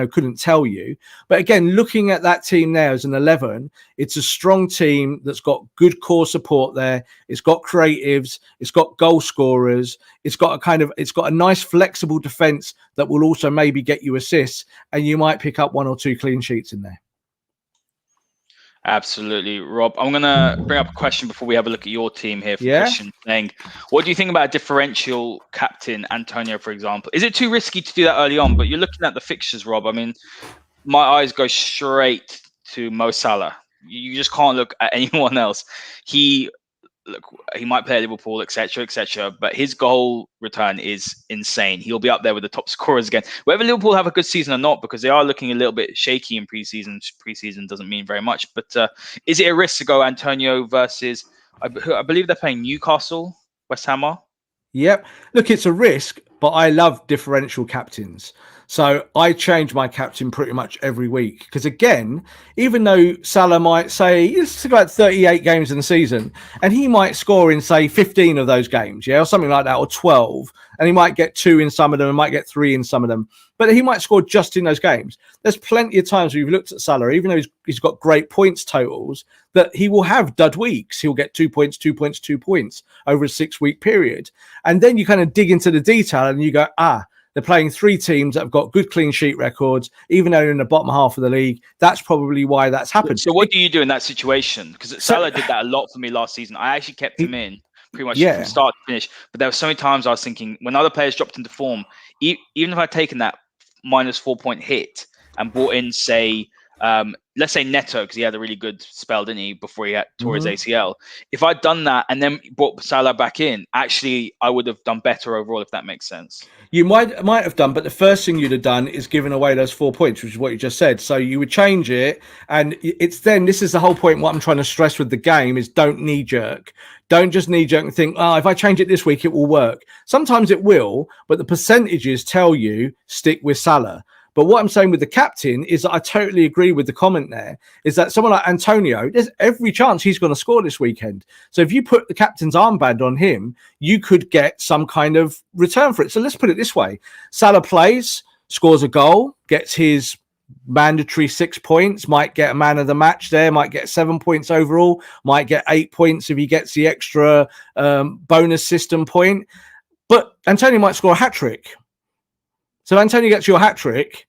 couldn't tell you. But again, looking at that team now as an 11, it's a strong team that's got good core support there. It's got creatives. It's got goal scorers. It's got a nice flexible defense that will also maybe get you assists, and you might pick up 1 or 2 clean sheets in there. Absolutely, Rob. I'm going to bring up a question before we have a look at your team here. Christian saying, what do you think about a differential captain, Antonio, for example? Is it too risky to do that early on? But you're looking at the fixtures, Rob. I mean, my eyes go straight to Mo Salah. You just can't look at anyone else. He might play at Liverpool, etc., but his goal return is insane. He'll be up there with the top scorers again. Whether Liverpool have a good season or not, because they are looking a little bit shaky in preseason. Preseason doesn't mean very much, but is it a risk to go Antonio versus, I believe they're playing Newcastle, West Ham are? Yep. Look, it's a risk, but I love differential captains. So I change my captain pretty much every week. Because again, even though Salah might say, it's about 38 games in the season, and he might score in, say, 15 of those games, or something like that, or 12, and he might get 2 in some of them, and might get 3 in some of them, but he might score just in those games. There's plenty of times where you've looked at Salah, even though he's got great points totals, that he will have dud weeks. He'll get 2 points, 2 points, 2 points over a 6-week period. And then you kind of dig into the detail and you go, they're playing 3 teams that have got good clean sheet records, even though they're in the bottom half of the league. That's probably why that's happened. So what do you do in that situation? Because Salah did that a lot for me last season. I actually kept him in pretty much from start to finish. But there were so many times I was thinking, when other players dropped into form, even if I'd taken that -4 point hit and brought in, say, let's say Neto, because he had a really good spell, didn't he, before he tore his ACL. If I'd done that and then brought Salah back in, actually, I would have done better overall, if that makes sense. You might have done, but the first thing you'd have done is given away those 4 points, which is what you just said. So you would change it, and this is the whole point. What I'm trying to stress with the game is don't knee jerk. Don't just knee jerk and think, if I change it this week, it will work. Sometimes it will, but the percentages tell you stick with Salah. But what I'm saying with the captain is that I totally agree with the comment there, is that someone like Antonio, there's every chance he's going to score this weekend. So if you put the captain's armband on him, you could get some kind of return for it. So let's put it this way. Salah plays, scores a goal, gets his mandatory 6 points, might get a man of the match there, might get 7 points overall, might get 8 points if he gets the extra bonus system point. But Antonio might score a hat-trick. So Antonio gets your hat-trick,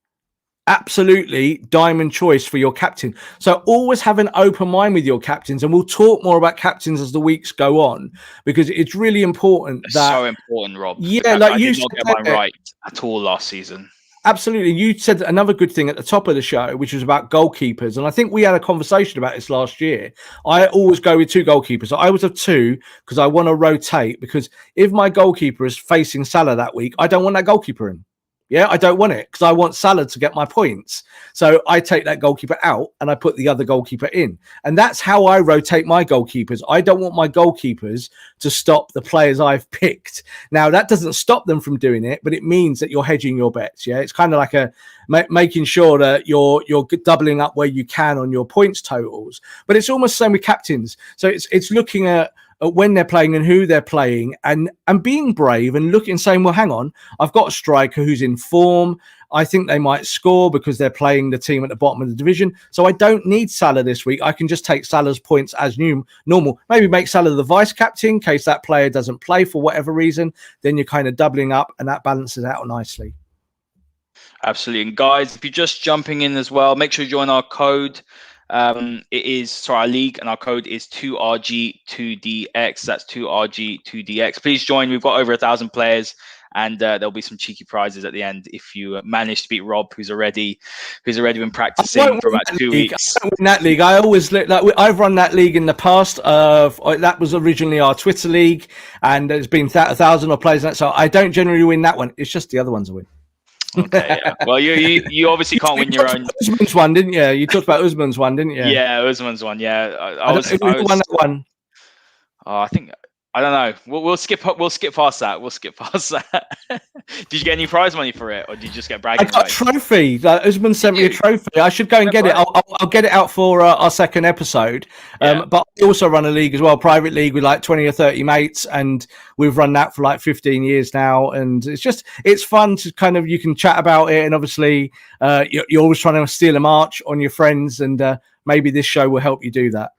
absolutely diamond choice for your captain. So always have an open mind with your captains, and we'll talk more about captains as the weeks go on, because it's really important. It's so important, Rob. Yeah, I did not get mine right at all last season. Absolutely. You said another good thing at the top of the show, which was about goalkeepers. And I think we had a conversation about this last year. I always go with 2 goalkeepers. I always have 2 because I want to rotate, because if my goalkeeper is facing Salah that week, I don't want that goalkeeper in. Yeah, I don't want it because I want Salah to get my points. So I take that goalkeeper out and I put the other goalkeeper in. And that's how I rotate my goalkeepers. I don't want my goalkeepers to stop the players I've picked. Now, that doesn't stop them from doing it, but it means that you're hedging your bets. Yeah, it's kind of like making sure that you're doubling up where you can on your points totals. But it's almost the same with captains. So it's looking at when they're playing and who they're playing, and being brave and looking and saying, well, hang on, I've got a striker who's in form. I think they might score because they're playing the team at the bottom of the division. So I don't need Salah this week. I can just take Salah's points as normal. Maybe make Salah the vice captain in case that player doesn't play for whatever reason. Then you're kind of doubling up, and that balances out nicely. Absolutely. And guys, if you're just jumping in as well, make sure you join our code. It is our league, and our code is 2RG2DX. That's 2RG2DX. Please join. We've got over 1,000 players, and there'll be some cheeky prizes at the end if you manage to beat Rob, who's already been practicing for about 2 weeks. I win that league. I always I've run that league in the past. That was originally our Twitter league, and there's been 1,000 of players in that. So I don't generally win that one. It's just the other ones I win. Okay, yeah. Well, you obviously can't win your own. Usman's one, didn't you? You talked about Usman's one, didn't you? Yeah, Usman's one. Yeah, I won that one. I think I don't know. We'll skip past that. We'll skip past that. Did you get any prize money for it, or did you just get bragging I got a trophy. Usman sent me a trophy. I should go and get it. I'll get it out for our second episode. But I also run a league as well, private league with like 20 or 30 mates, and we've run that for like 15 years now. And it's fun to kind of, you can chat about it, and obviously you're always trying to steal a march on your friends, and maybe this show will help you do that.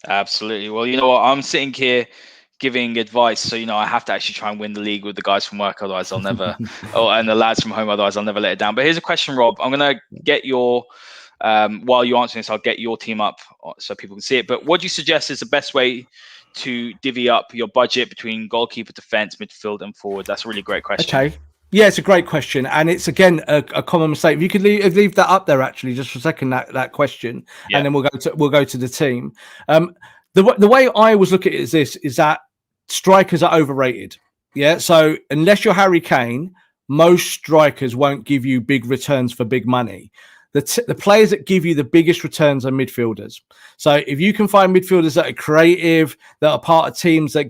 Absolutely. Well, you know what? I'm sitting here giving advice, so I have to actually try and win the league with the guys from work, otherwise I'll never and the lads from home, otherwise I'll never let it down. But here's a question, Rob. I'm gonna get your while you're answering this, I'll get your team up so people can see it. But what do you suggest is the best way to divvy up your budget between goalkeeper, defense, midfield, and forward? That's a really great question. Okay. Yeah, it's a great question, and it's again a common mistake. If you could leave that up there actually just for a second, that question, and then we'll go to the team. The way I always look at it is that strikers are overrated. Yeah. So unless you're Harry Kane, most strikers won't give you big returns for big money. The players that give you the biggest returns are midfielders. So if you can find midfielders that are creative, that are part of teams that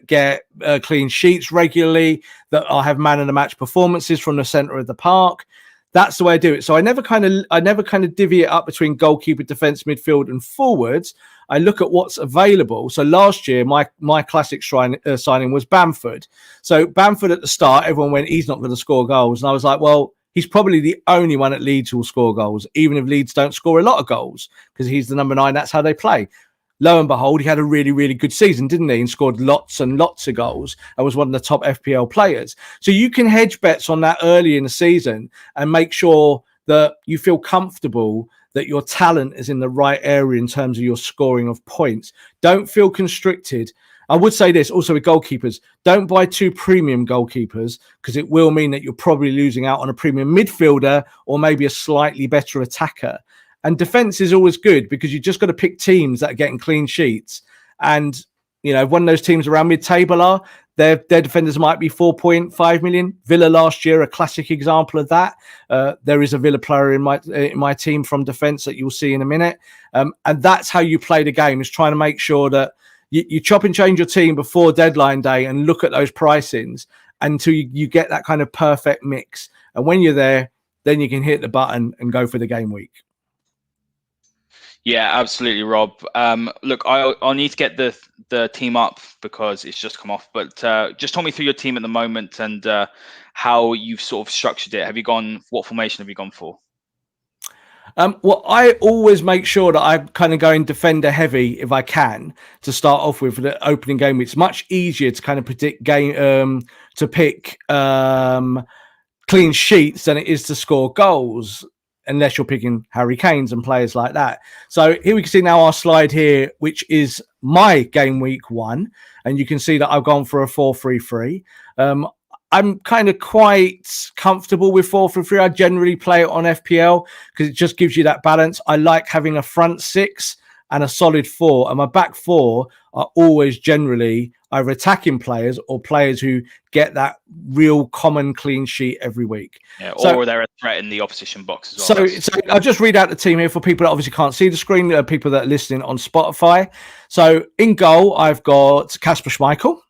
get clean sheets regularly, that have man of the match performances from the center of the park, that's the way I do it. So I never kind of divvy it up between goalkeeper, defense, midfield, and forwards. I look at what's available. So last year, my classic signing was Bamford. So Bamford at the start, everyone went, he's not going to score goals. And I was like, well, he's probably the only one at Leeds who will score goals, even if Leeds don't score a lot of goals, because he's the number 9. That's how they play. Lo and behold, he had a really, really good season, didn't he? And scored lots and lots of goals and was one of the top FPL players. So you can hedge bets on that early in the season and make sure that you feel comfortable that your talent is in the right area in terms of your scoring of points. Don't feel constricted. I would say this also with goalkeepers, don't buy 2 premium goalkeepers, because it will mean that you're probably losing out on a premium midfielder or maybe a slightly better attacker. And defense is always good because you just got to pick teams that are getting clean sheets. And, one of those teams around mid-table are, their defenders might be 4.5 million. Villa last year, a classic example of that. There is a Villa player in my team from defense that you'll see in a minute. And that's how you play the game, is trying to make sure that you chop and change your team before deadline day and look at those pricings until you get that kind of perfect mix. And when you're there, then you can hit the button and go for the game week. Yeah, absolutely, Rob. Look, I'll need to get the team up because it's just come off. But just talk me through your team at the moment and how you've sort of structured it. What formation have you gone for? Well, I always make sure that I'm kind of going defender heavy if I can to start off with for the opening game. It's much easier to kind of predict to pick clean sheets than it is to score goals, unless you're picking Harry Kanes and players like that. So here we can see now our slide here, which is my game week 1. And you can see that I've gone for a 4-3-3. I'm kind of quite comfortable with 4-3-3. I generally play it on FPL because it just gives you that balance. I like having a front 6 and a solid 4. And my back 4 are always generally either attacking players or players who get that real common clean sheet every week. Yeah, or they're a threat in the opposition box as well. So I'll just read out the team here for people that obviously can't see the screen, people that are listening on Spotify. So in goal, I've got Kasper Schmeichel.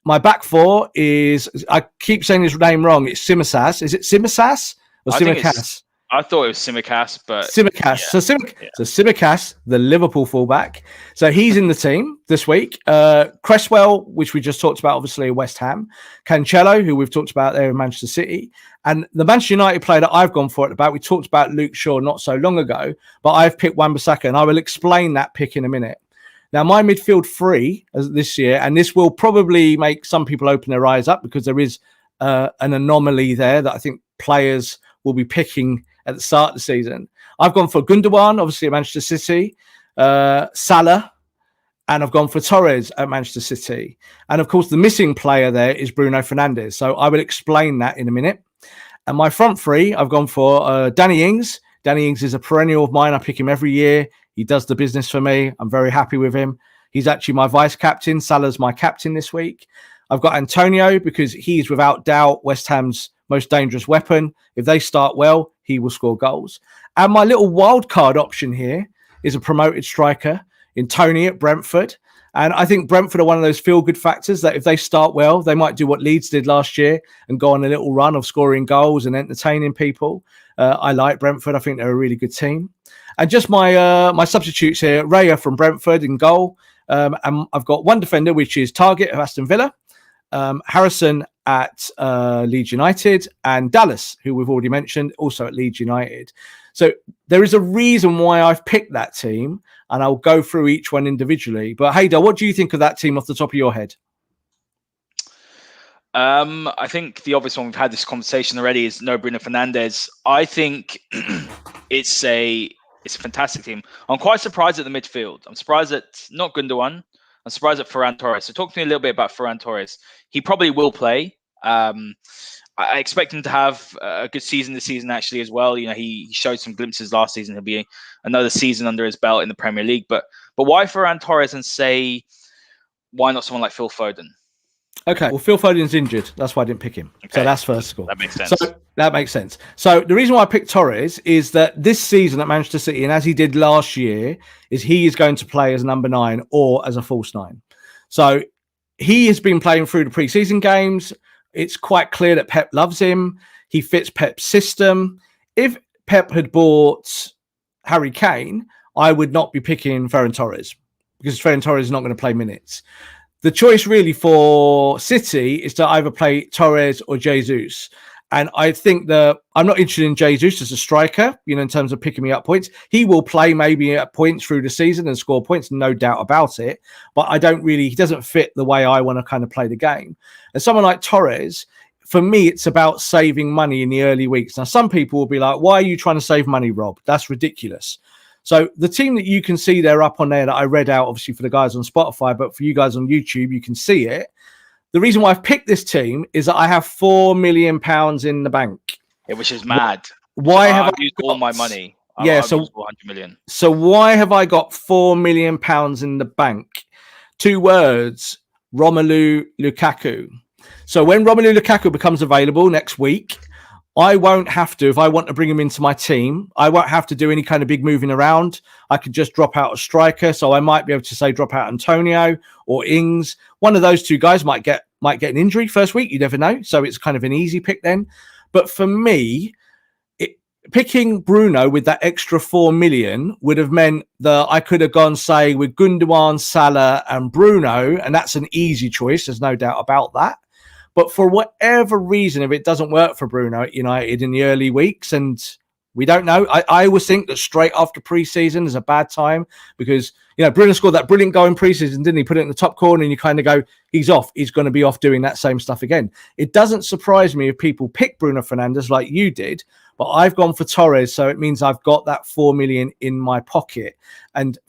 My back 4 is, I keep saying his name wrong, it's Simicas. Is it Simicas or Simicas? I thought it was Simicas, but Simicas. Yeah. So Simicas, the Liverpool fullback. So he's in the team this week. Cresswell, which we just talked about, obviously West Ham. Cancelo, who we've talked about there in Manchester City. And the Manchester United player that I've gone for it about, we talked about Luke Shaw not so long ago, but I've picked Wan-Bissaka, and I will explain that pick in a minute. Now, my midfield 3 this year, and this will probably make some people open their eyes up because there is an anomaly there that I think players will be picking at the start of the season. I've gone for Gundogan, obviously at Manchester City, Salah, and I've gone for Torres at Manchester City. And of course, the missing player there is Bruno Fernandes. So I will explain that in a minute. And my front 3, I've gone for Danny Ings. Danny Ings is a perennial of mine. I pick him every year. He does the business for me. I'm very happy with him. He's actually my vice captain. Salah's my captain this week. I've got Antonio because he's without doubt West Ham's most dangerous weapon. If they start well, he will score goals. And my little wild card option here is a promoted striker in Tony at Brentford. And I think Brentford are one of those feel-good factors that if they start well, they might do what Leeds did last year and go on a little run of scoring goals and entertaining people. I like Brentford. I think they're a really good team. And just my substitutes here, Raya from Brentford in goal. And I've got one defender, which is Target of Aston Villa, Harrison at Leeds United, and Dallas, who we've already mentioned, also at Leeds United. So there is a reason why I've picked that team, and I'll go through each one individually. But Haider, what do you think of that team off the top of your head? I think the obvious one, we've had this conversation already, is no Bruno Fernandes. I think it's a fantastic team. I'm quite surprised at the midfield. I'm surprised at not Gundogan. I'm surprised at Ferran Torres. So talk to me a little bit about Ferran Torres. He probably will play. I expect him to have a good season this season, actually, as well. You know, he showed some glimpses last season. He'll be another season under his belt in the Premier League. But why Ferran Torres, and say, why not someone like Phil Foden? Okay, well, Phil Foden's injured. That's why I didn't pick him. Okay. So that's first score. That makes sense. So that makes sense. So the reason why I picked Torres is that this season at Manchester City, and as he did last year, is he is going to play as number 9 or as a false 9. So he has been playing through the preseason games. It's quite clear that Pep loves him. He fits Pep's system. If Pep had bought Harry Kane, I would not be picking Ferran Torres because Ferran Torres is not going to play minutes. The choice really for City is to either play Torres or Jesus. And I think that I'm not interested in Jesus as a striker, you know, in terms of picking me up points. He will play maybe at points through the season and score points, no doubt about it. But he doesn't fit the way I want to kind of play the game. And someone like Torres, for me, it's about saving money in the early weeks. Now, some people will be like, why are you trying to save money, Rob? That's ridiculous. So the team that you can see there up on there that I read out, obviously for the guys on Spotify, but for you guys on YouTube, you can see it. The reason why I've picked this team is that I have £4 million in the bank. Yeah, which is mad. Why have I used all my money? I've used 100 million. So why have I got £4 million in the bank? 2 words: Romelu Lukaku. So when Romelu Lukaku becomes available next week, I won't have to, if I want to bring him into my team, I won't have to do any kind of big moving around. I could just drop out a striker. So I might be able to say drop out Antonio or Ings. One of those 2 guys might get an injury first week. You never know. So it's kind of an easy pick then. But for me, picking Bruno with that extra 4 million would have meant that I could have gone, say, with Gundogan, Salah and Bruno. And that's an easy choice. There's no doubt about that. But for whatever reason, if it doesn't work for Bruno at United in the early weeks, and we don't know, I always think that straight after pre-season is a bad time because, you know, Bruno scored that brilliant goal in pre-season, didn't he? Put it in the top corner and you kind of go, he's off. He's going to be off doing that same stuff again. It doesn't surprise me if people pick Bruno Fernandes like you did, but I've gone for Torres. So it means I've got that 4 million in my pocket. And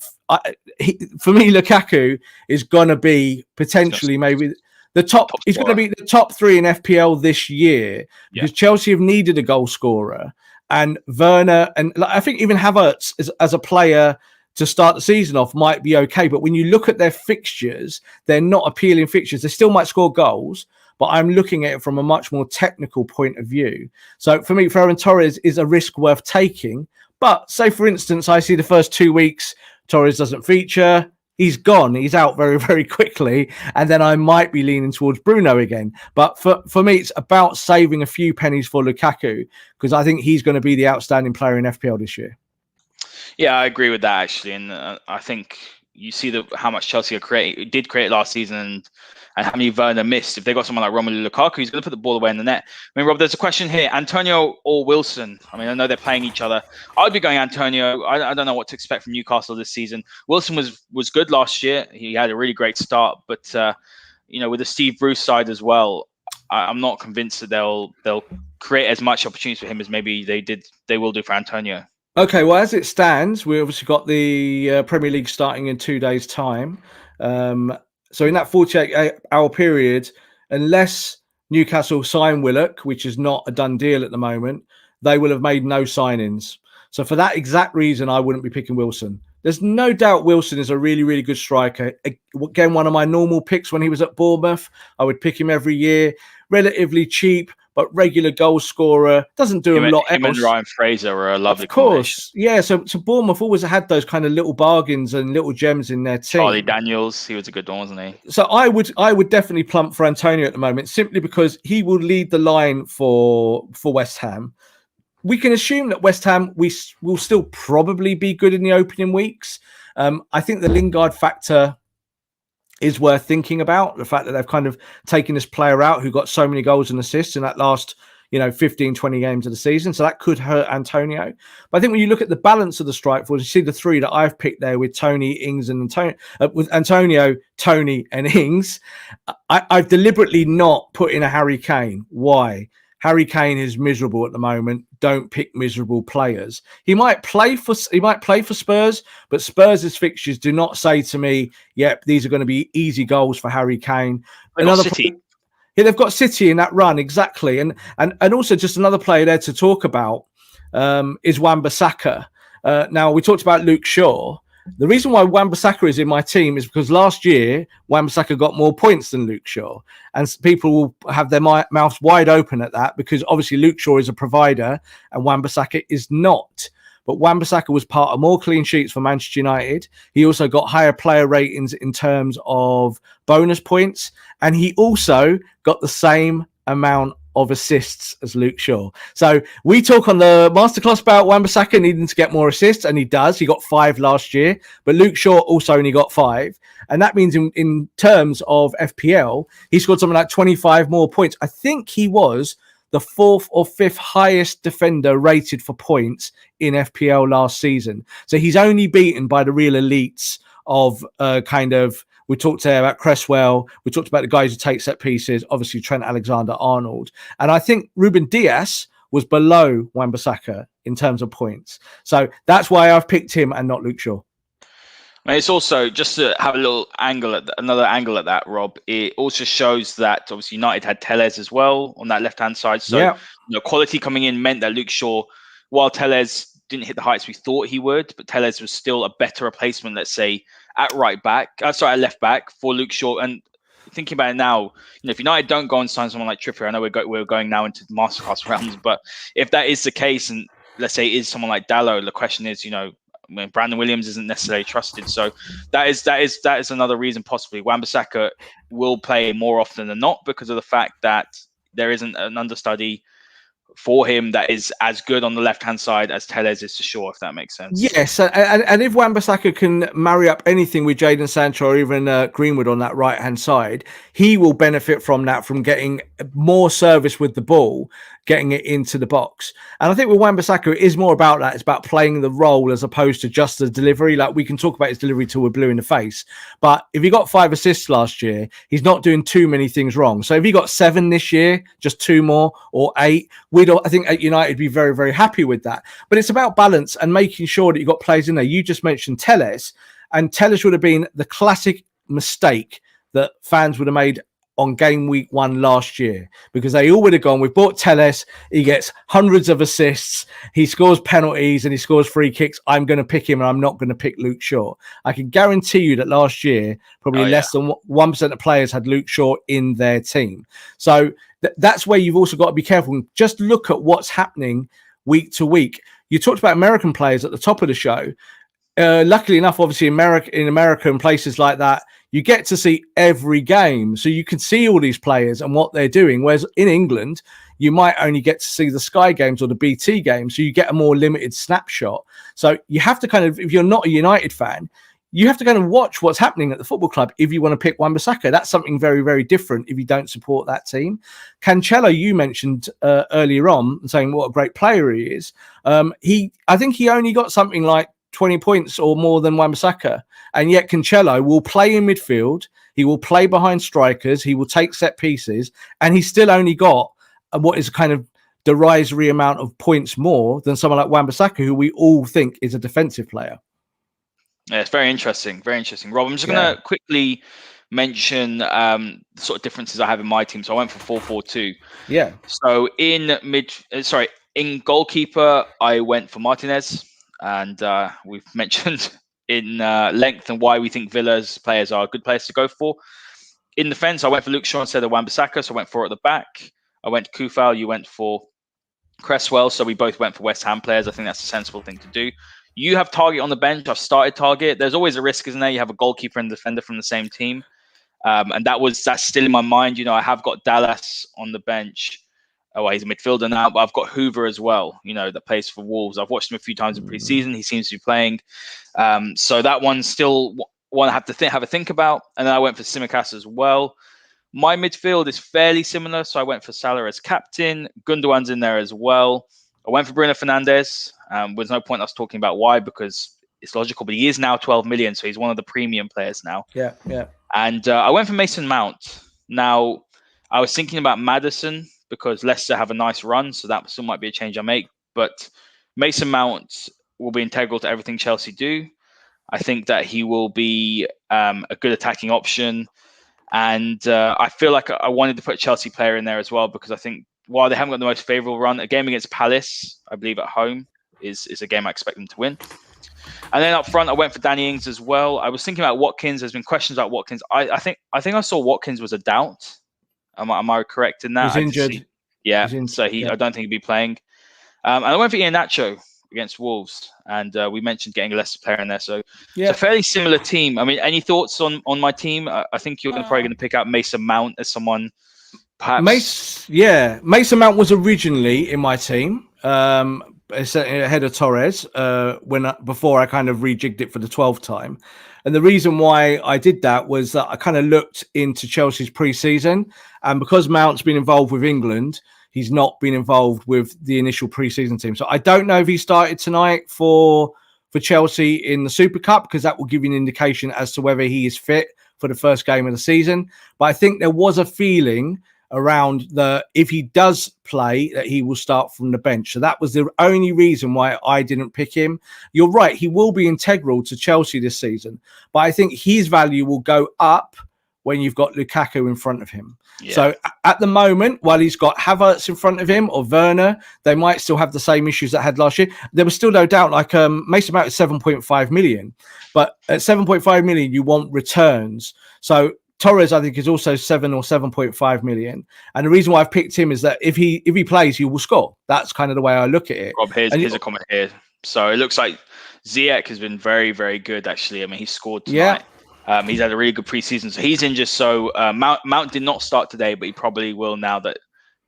for me, Lukaku is going to be potentially maybe the top. He's going to be the top 3 in FPL this year because Chelsea have needed a goal scorer, and Werner and I think even Havertz as a player to start the season off might be okay. But when you look at their fixtures, they're not appealing fixtures. They still might score goals, but I'm looking at it from a much more technical point of view. So for me, Ferran Torres is a risk worth taking. But say, for instance, I see the first 2 weeks Torres doesn't feature. He's gone. He's out very, very quickly. And then I might be leaning towards Bruno again. But for me, it's about saving a few pennies for Lukaku because I think he's going to be the outstanding player in FPL this year. Yeah, I agree with that, actually. And I think you see how much Chelsea did create last season and how many Werner missed. If they got someone like Romelu Lukaku, he's going to put the ball away in the net. I mean, Rob, there's a question here. Antonio or Wilson? I mean, I know they're playing each other. I'd be going Antonio. I don't know what to expect from Newcastle this season. Wilson was good last year. He had a really great start. But, you know, with the Steve Bruce side as well, I'm not convinced that they'll create as much opportunities for him as maybe they will do for Antonio. Okay, well, as it stands, we obviously got the Premier League starting in 2 days' time. So in that 48-hour period, unless Newcastle sign Willock, which is not a done deal at the moment, they will have made no signings. So for that exact reason, I wouldn't be picking Wilson. There's no doubt Wilson is a really, really good striker. Again, one of my normal picks when he was at Bournemouth. I would pick him every year. Relatively cheap, but regular goal scorer, doesn't do a lot Him and else. Ryan Fraser are a lovely Of combination. course, yeah. So Bournemouth always had those kind of little bargains and little gems in their team. Charlie Daniels, he was a good one, wasn't he? So I would definitely plump for Antonio at the moment, simply because he will lead the line for West Ham. We can assume that West Ham will still probably be good in the opening weeks. I think the Lingard factor is worth thinking about. The fact that they've kind of taken this player out who got so many goals and assists in that last 15, 20 games of the season. So that could hurt Antonio. But I think when you look at the balance of the strike force, you see the three that I've picked there with Tony, Ings, and with Antonio, Tony, and Ings. I've deliberately not put in a Harry Kane. Why? Harry Kane is miserable at the moment. Don't pick miserable players. He might play for Spurs, but Spurs' fixtures do not say to me, "Yep, these are going to be easy goals for Harry Kane." City. Yeah, they've got City in that run, exactly. And also just another player there to talk about is Wan-Bissaka. Now, we talked about Luke Shaw. The reason why Wan-Bissaka is in my team is because last year, Wan-Bissaka got more points than Luke Shaw. And people will have their mouths wide open at that because obviously Luke Shaw is a provider and Wan-Bissaka is not. But Wan-Bissaka was part of more clean sheets for Manchester United. He also got higher player ratings in terms of bonus points. And he also got the same amount of assists as Luke Shaw. So we talk on the masterclass about Wan-Bissaka needing to get more assists, and he does. He got 5 last year, but Luke Shaw also only got 5. And that means in terms of FPL, he scored something like 25 more points. I think he was the 4th or 5th highest defender rated for points in FPL last season. So he's only beaten by the real elites of we talked there about Cresswell. We talked about the guys who take set pieces, obviously Trent Alexander-Arnold. And I think Ruben Dias was below Wan-Bissaka in terms of points. So that's why I've picked him and not Luke Shaw. And it's also, just to have another angle at that, Rob, it also shows that obviously United had Telles as well on that left-hand side. So quality coming in meant that Luke Shaw, while Telles didn't hit the heights we thought he would, but Telles was still a better replacement, let's say, at left back for Luke Shaw. And thinking about it now, if United don't go and sign someone like Trippier, I know we're going now into the masterclass realms, but if that is the case, and let's say it is someone like Dalot, the question is, when Brandon Williams isn't necessarily trusted, so that is another reason possibly Wan-Bissaka will play more often than not because of the fact that there isn't an understudy for him that is as good on the left-hand side as Telles is to Shaw, if that makes sense. Yes, and if Wan-Bissaka can marry up anything with Jadon Sancho or even Greenwood on that right-hand side, he will benefit from that, from getting more service with the ball, getting it into the box. And I think with Wan-Bissaka, it is more about that. It's about playing the role as opposed to just the delivery. Like, we can talk about his delivery till we're blue in the face. But if he got 5 assists last year, he's not doing too many things wrong. So if he got 7 this year, just 2 more or 8, I think at United be very, very happy with that. But it's about balance and making sure that you've got players in there. You just mentioned Telles, and Telles would have been the classic mistake that fans would have made on game week 1 last year, because they all would have gone, we've bought Telles, he gets hundreds of assists, he scores penalties and he scores free kicks, I'm going to pick him and I'm not going to pick Luke Shaw. I can guarantee you that last year probably less than 1% of players had Luke Shaw in their team. So that's where you've also got to be careful. Just look at what's happening week to week. You talked about American players at the top of the show. Luckily enough, obviously, in America and places like that, you get to see every game. So you can see all these players and what they're doing. Whereas in England, you might only get to see the Sky games or the BT games. So you get a more limited snapshot. So you have to kind of, if you're not a United fan, you have to kind of watch what's happening at the football club if you want to pick Wan-Bissaka. That's something very, very different if you don't support that team. Cancelo, you mentioned earlier on, saying what a great player he is. I think he only got something like 20 points or more than Wan-Bissaka. And yet Cancelo will play in midfield. He will play behind strikers. He will take set pieces. And he's still only got what is kind of derisory amount of points more than someone like Wan-Bissaka, who we all think is a defensive player. Yeah, it's very interesting. Very interesting. Rob, I'm just going to quickly mention the sort of differences I have in my team. So I went for 4-4-2. Yeah. So in goalkeeper, I went for Martinez. And we've mentioned in length and why we think Villa's players are good players to go for. In defense, I went for Luke Shaw instead of Wan-Bissaka, so I went 4 at the back. I went to Kufal, you went for Cresswell, so we both went for West Ham players. I think that's a sensible thing to do. You have Target on the bench. I've started Target. There's always a risk, isn't there? You have a goalkeeper and defender from the same team. And that's still in my mind. You know, I have got Dallas on the bench. Oh, he's a midfielder now, but I've got Hoover as well, you know, that plays for Wolves. I've watched him a few times in pre-season. He seems to be playing. So that one's still one I have to have a think about. And then I went for Tsimikas as well. My midfield is fairly similar. So I went for Salah as captain. Gundogan's in there as well. I went for Bruno Fernandes. There's no point us talking about why, because it's logical, but he is now 12 million. So he's one of the premium players now. Yeah. And I went for Mason Mount. Now, I was thinking about Maddison because Leicester have a nice run, so that still might be a change I make. But Mason Mount will be integral to everything Chelsea do. I think that he will be a good attacking option. And I feel like I wanted to put a Chelsea player in there as well, because I think while they haven't got the most favourable run, a game against Palace, I believe at home, is a game I expect them to win. And then up front, I went for Danny Ings as well. I was thinking about Watkins. There's been questions about Watkins. I think I saw Watkins was a doubt. Am I correct in that? He's injured. Yeah, so I don't think he'll be playing. And I went for Iheanacho against Wolves, and we mentioned getting a Leicester player in there. So it's a fairly similar team. I mean, any thoughts on my team? I think you're probably going to pick out Mason Mount as someone, perhaps. Mason Mount was originally in my team. Ahead of Torres before I kind of rejigged it for the 12th time. And the reason why I did that was that I kind of looked into Chelsea's pre-season, and because Mount's been involved with England, he's not been involved with the initial pre-season team. So I don't know if he started tonight for Chelsea in the Super Cup, because that will give you an indication as to whether he is fit for the first game of the season. But I think there was a feeling around if he does play, that he will start from the bench. So that was the only reason why I didn't pick him. You're right, he will be integral to Chelsea this season, but I think his value will go up when you've got Lukaku in front of him. So at the moment, while he's got Havertz in front of him or Werner, they might still have the same issues that had last year. There was still no doubt, like Mason Mount is 7.5 million, but at 7.5 million, you want returns. So Torres, I think, is also 7 or 7.5 million. And the reason why I've picked him is that if he plays, he will score. That's kind of the way I look at it. Rob, here's a comment here. So it looks like Ziyech has been very, very good, actually. I mean, he scored tonight. He's had a really good preseason. So he's injured. So Mount did not start today, but he probably will now that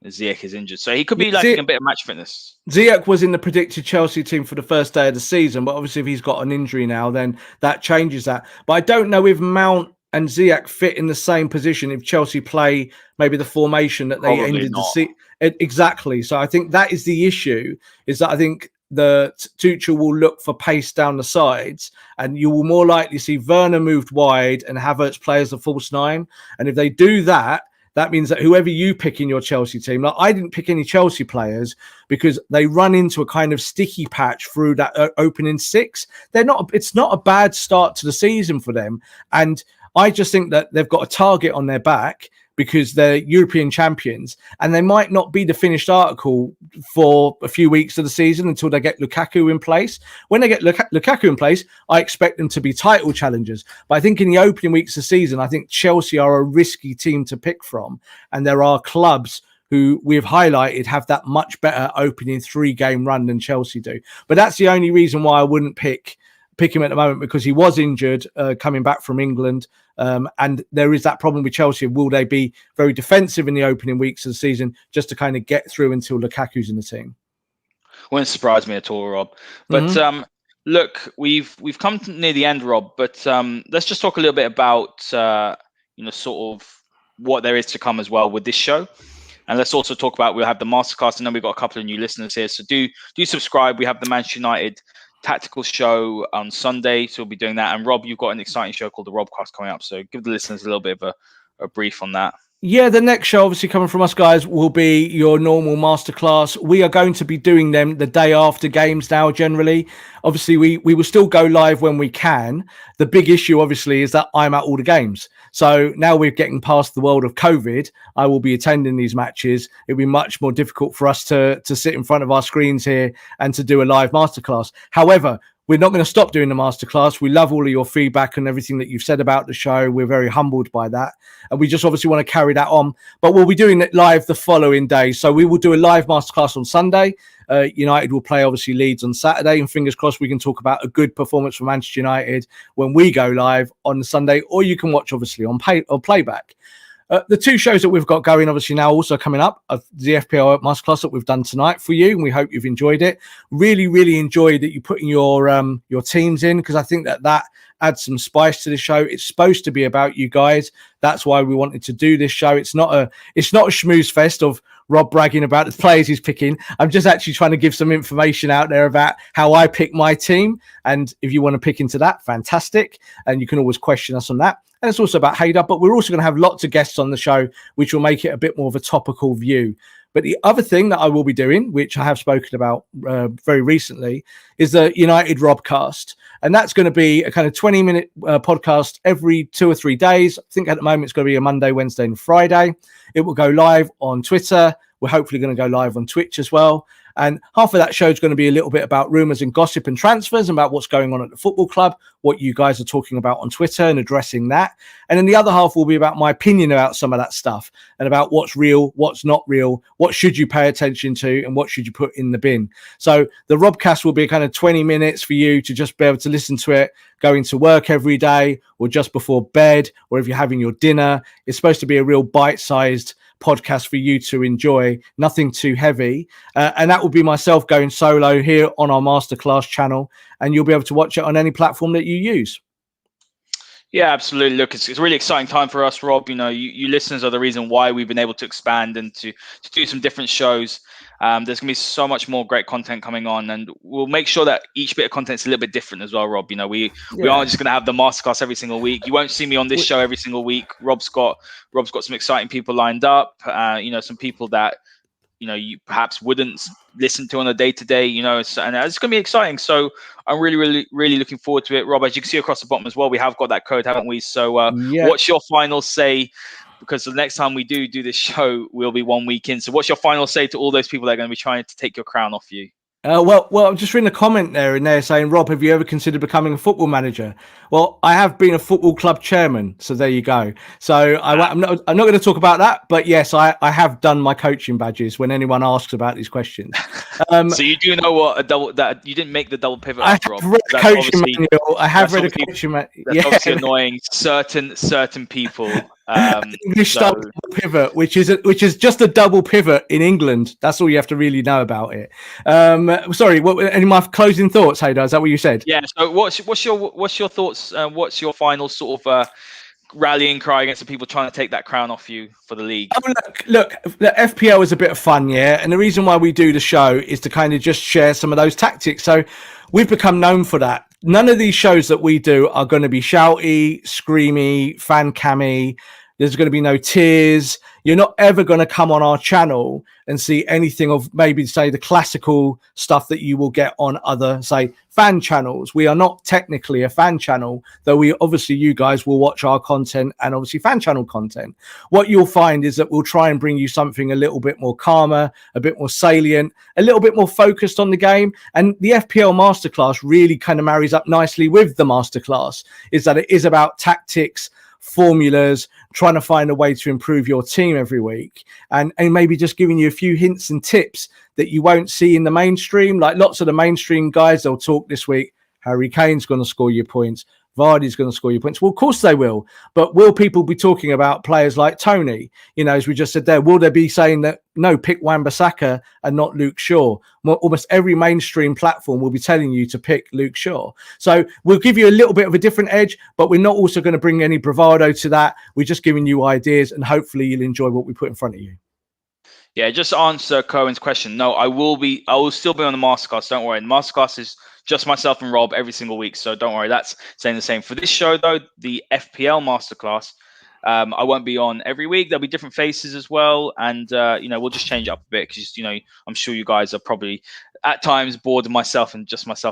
Ziyech is injured. So he could be lacking a bit of match fitness. Ziyech was in the predicted Chelsea team for the first day of the season, but obviously if he's got an injury now, then that changes that. But I don't know if Mount and Ziyech fit in the same position if Chelsea play maybe the formation that they ended the season. Exactly. So I think that is the issue, is that I think the Tuchel will look for pace down the sides, and you will more likely see Werner moved wide and Havertz play as the false nine. And if they do that, that means that whoever you pick in your Chelsea team, like I didn't pick any Chelsea players because they run into a kind of sticky patch through that opening six. It's not a bad start to the season for them. And I just think that they've got a target on their back because they're European champions, and they might not be the finished article for a few weeks of the season until they get Lukaku in place. When they get Lukaku in place, I expect them to be title challengers. But I think in the opening weeks of the season, I think Chelsea are a risky team to pick from. And there are clubs who we've highlighted have that much better opening 3-game run than Chelsea do. But that's the only reason why I wouldn't pick him at the moment, because he was injured coming back from England. And there is that problem with Chelsea. Will they be very defensive in the opening weeks of the season just to kind of get through until Lukaku's in the team? Wouldn't surprise me at all, Rob. But look, we've come near the end, Rob. But let's just talk a little bit about sort of what there is to come as well with this show. And let's also talk about, we'll have the masterclass, and then we've got a couple of new listeners here. So do subscribe. We have the Manchester United tactical show on Sunday, so we'll be doing that. And Rob, you've got an exciting show called the Robcast coming up, so give the listeners a little bit of a brief on that. Yeah, the next show, obviously coming from us guys, will be your normal masterclass. We are going to be doing them the day after games now, generally. Obviously, we will still go live when we can. The big issue, obviously, is that I'm at all the games. So now we're getting past the world of COVID. I will be attending these matches. It'll be much more difficult for us to sit in front of our screens here and to do a live masterclass. However, we're not going to stop doing the masterclass. We love all of your feedback and everything that you've said about the show. We're very humbled by that. And we just obviously want to carry that on. But we'll be doing it live the following day. So we will do a live masterclass on Sunday. United will play, obviously, Leeds on Saturday. And fingers crossed we can talk about a good performance from Manchester United when we go live on Sunday. Or you can watch, obviously, on playback. The two shows that we've got going, obviously, now also coming up, the FPL Masterclass that we've done tonight for you, and we hope you've enjoyed it. Really, really enjoyed that you putting your teams in, because I think that adds some spice to the show. It's supposed to be about you guys. That's why we wanted to do this show. It's not a schmooze fest of Rob bragging about the players he's picking. I'm just actually trying to give some information out there about how I pick my team. And if you want to pick into that, fantastic. And you can always question us on that. And it's also about Haider, but we're also going to have lots of guests on the show, which will make it a bit more of a topical view. But the other thing that I will be doing, which I have spoken about very recently, is the United Robcast. And that's going to be a kind of 20-minute podcast every 2 or 3 days. I think at the moment it's going to be a Monday, Wednesday, and Friday. It will go live on Twitter. We're hopefully going to go live on Twitch as well. And half of that show is going to be a little bit about rumours and gossip and transfers, and about what's going on at the football club, what you guys are talking about on Twitter and addressing that. And then the other half will be about my opinion about some of that stuff, and about what's real, what's not real, what should you pay attention to, and what should you put in the bin. So the Robcast will be kind of 20 minutes for you to just be able to listen to it going to work every day, or just before bed, or if you're having your dinner. It's supposed to be a real bite-sized podcast for you to enjoy, nothing too heavy, and that will be myself going solo here on our masterclass channel, and you'll be able to watch it on any platform that you use. Yeah, absolutely. Look, it's a really exciting time for us, Rob. You listeners are the reason why we've been able to expand and to do some different shows. There's going to be so much more great content coming on, and we'll make sure that each bit of content is a little bit different as well, Rob. We aren't just going to have the masterclass every single week. You won't see me on this show every single week. Rob's got some exciting people lined up. Some people that you perhaps wouldn't listen to on a day-to-day, and it's going to be exciting. So I'm really, really, really looking forward to it. Rob, as you can see across the bottom as well, we have got that code, haven't we? So What's your final say? Because the next time we do this show, we'll be 1 week in. So what's your final say to all those people that are going to be trying to take your crown off you? Well, I'm just reading a comment there saying, Rob, have you ever considered becoming a football manager? Well, I have been a football club chairman, so there you go. So I'm not going to talk about that, but yes, I have done my coaching badges when anyone asks about these questions. So you do know that you didn't make the double pivot, I Rob. have read a coaching manual. I have read a coaching manual. That's obviously annoying certain people. English style double pivot, which is just a double pivot in England. That's all you have to really know about it. Sorry, any of my closing thoughts, Haider? Is that what you said? Yeah. So what's your thoughts? What's your final sort of rallying cry against the people trying to take that crown off you for the league? Look, the FPL is a bit of fun, yeah. And the reason why we do the show is to kind of just share some of those tactics. So we've become known for that. None of these shows that we do are going to be shouty, screamy, fan cammy. There's going to be no tears. You're not ever going to come on our channel and see anything of maybe, say, the classical stuff that you will get on other, say, fan channels. We are not technically a fan channel, though you guys will watch our content and obviously fan channel content. What you'll find is that we'll try and bring you something a little bit more calmer, a bit more salient, a little bit more focused on the game. And the FPL Masterclass really kind of marries up nicely with the Masterclass, is that it is about tactics, formulas, trying to find a way to improve your team every week, and maybe just giving you a few hints and tips that you won't see in the mainstream. Like lots of the mainstream guys, they'll talk this week, Harry Kane's going to score you points, Vardy's going to score you points. Well, of course they will. But will people be talking about players like Tony? As we just said there, will they be saying that, no, pick Wan-Bissaka and not Luke Shaw? Well, almost every mainstream platform will be telling you to pick Luke Shaw. So we'll give you a little bit of a different edge, but we're not also going to bring any bravado to that. We're just giving you ideas, and hopefully you'll enjoy what we put in front of you. Yeah, just to answer Cohen's question. No, I will still be on the Masterclass. Don't worry. The Masterclass is just myself and Rob every single week. So don't worry. That's saying the same. For this show, though, the FPL Masterclass, I won't be on every week. There'll be different faces as well. And, we'll just change it up a bit because, I'm sure you guys are probably at times bored of myself and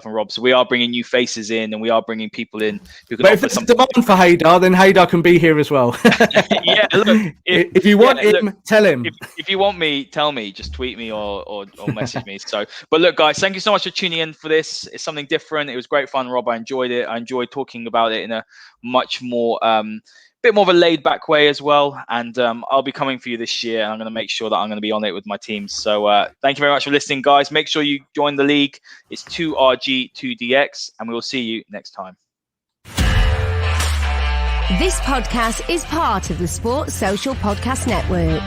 Rob. So we are bringing new faces in, and we are bringing people in who can. But if there's a demand for Haider, then Haider can be here as well. Yeah, look, if you want him, tell him. If you want me, tell me. Just tweet me or message me. So, but look, guys, thank you so much for tuning in for this. It's something different. It was great fun, Rob. I enjoyed it. I enjoyed talking about it in a much more bit more of a laid back way as well. And I'll be coming for you this year, and I'm going to make sure that I'm going to be on it with my team. So thank you very much for listening, guys. Make sure you join the league. It's 2RG2DX, and we will see you next time. This podcast is part of the Sports Social Podcast Network.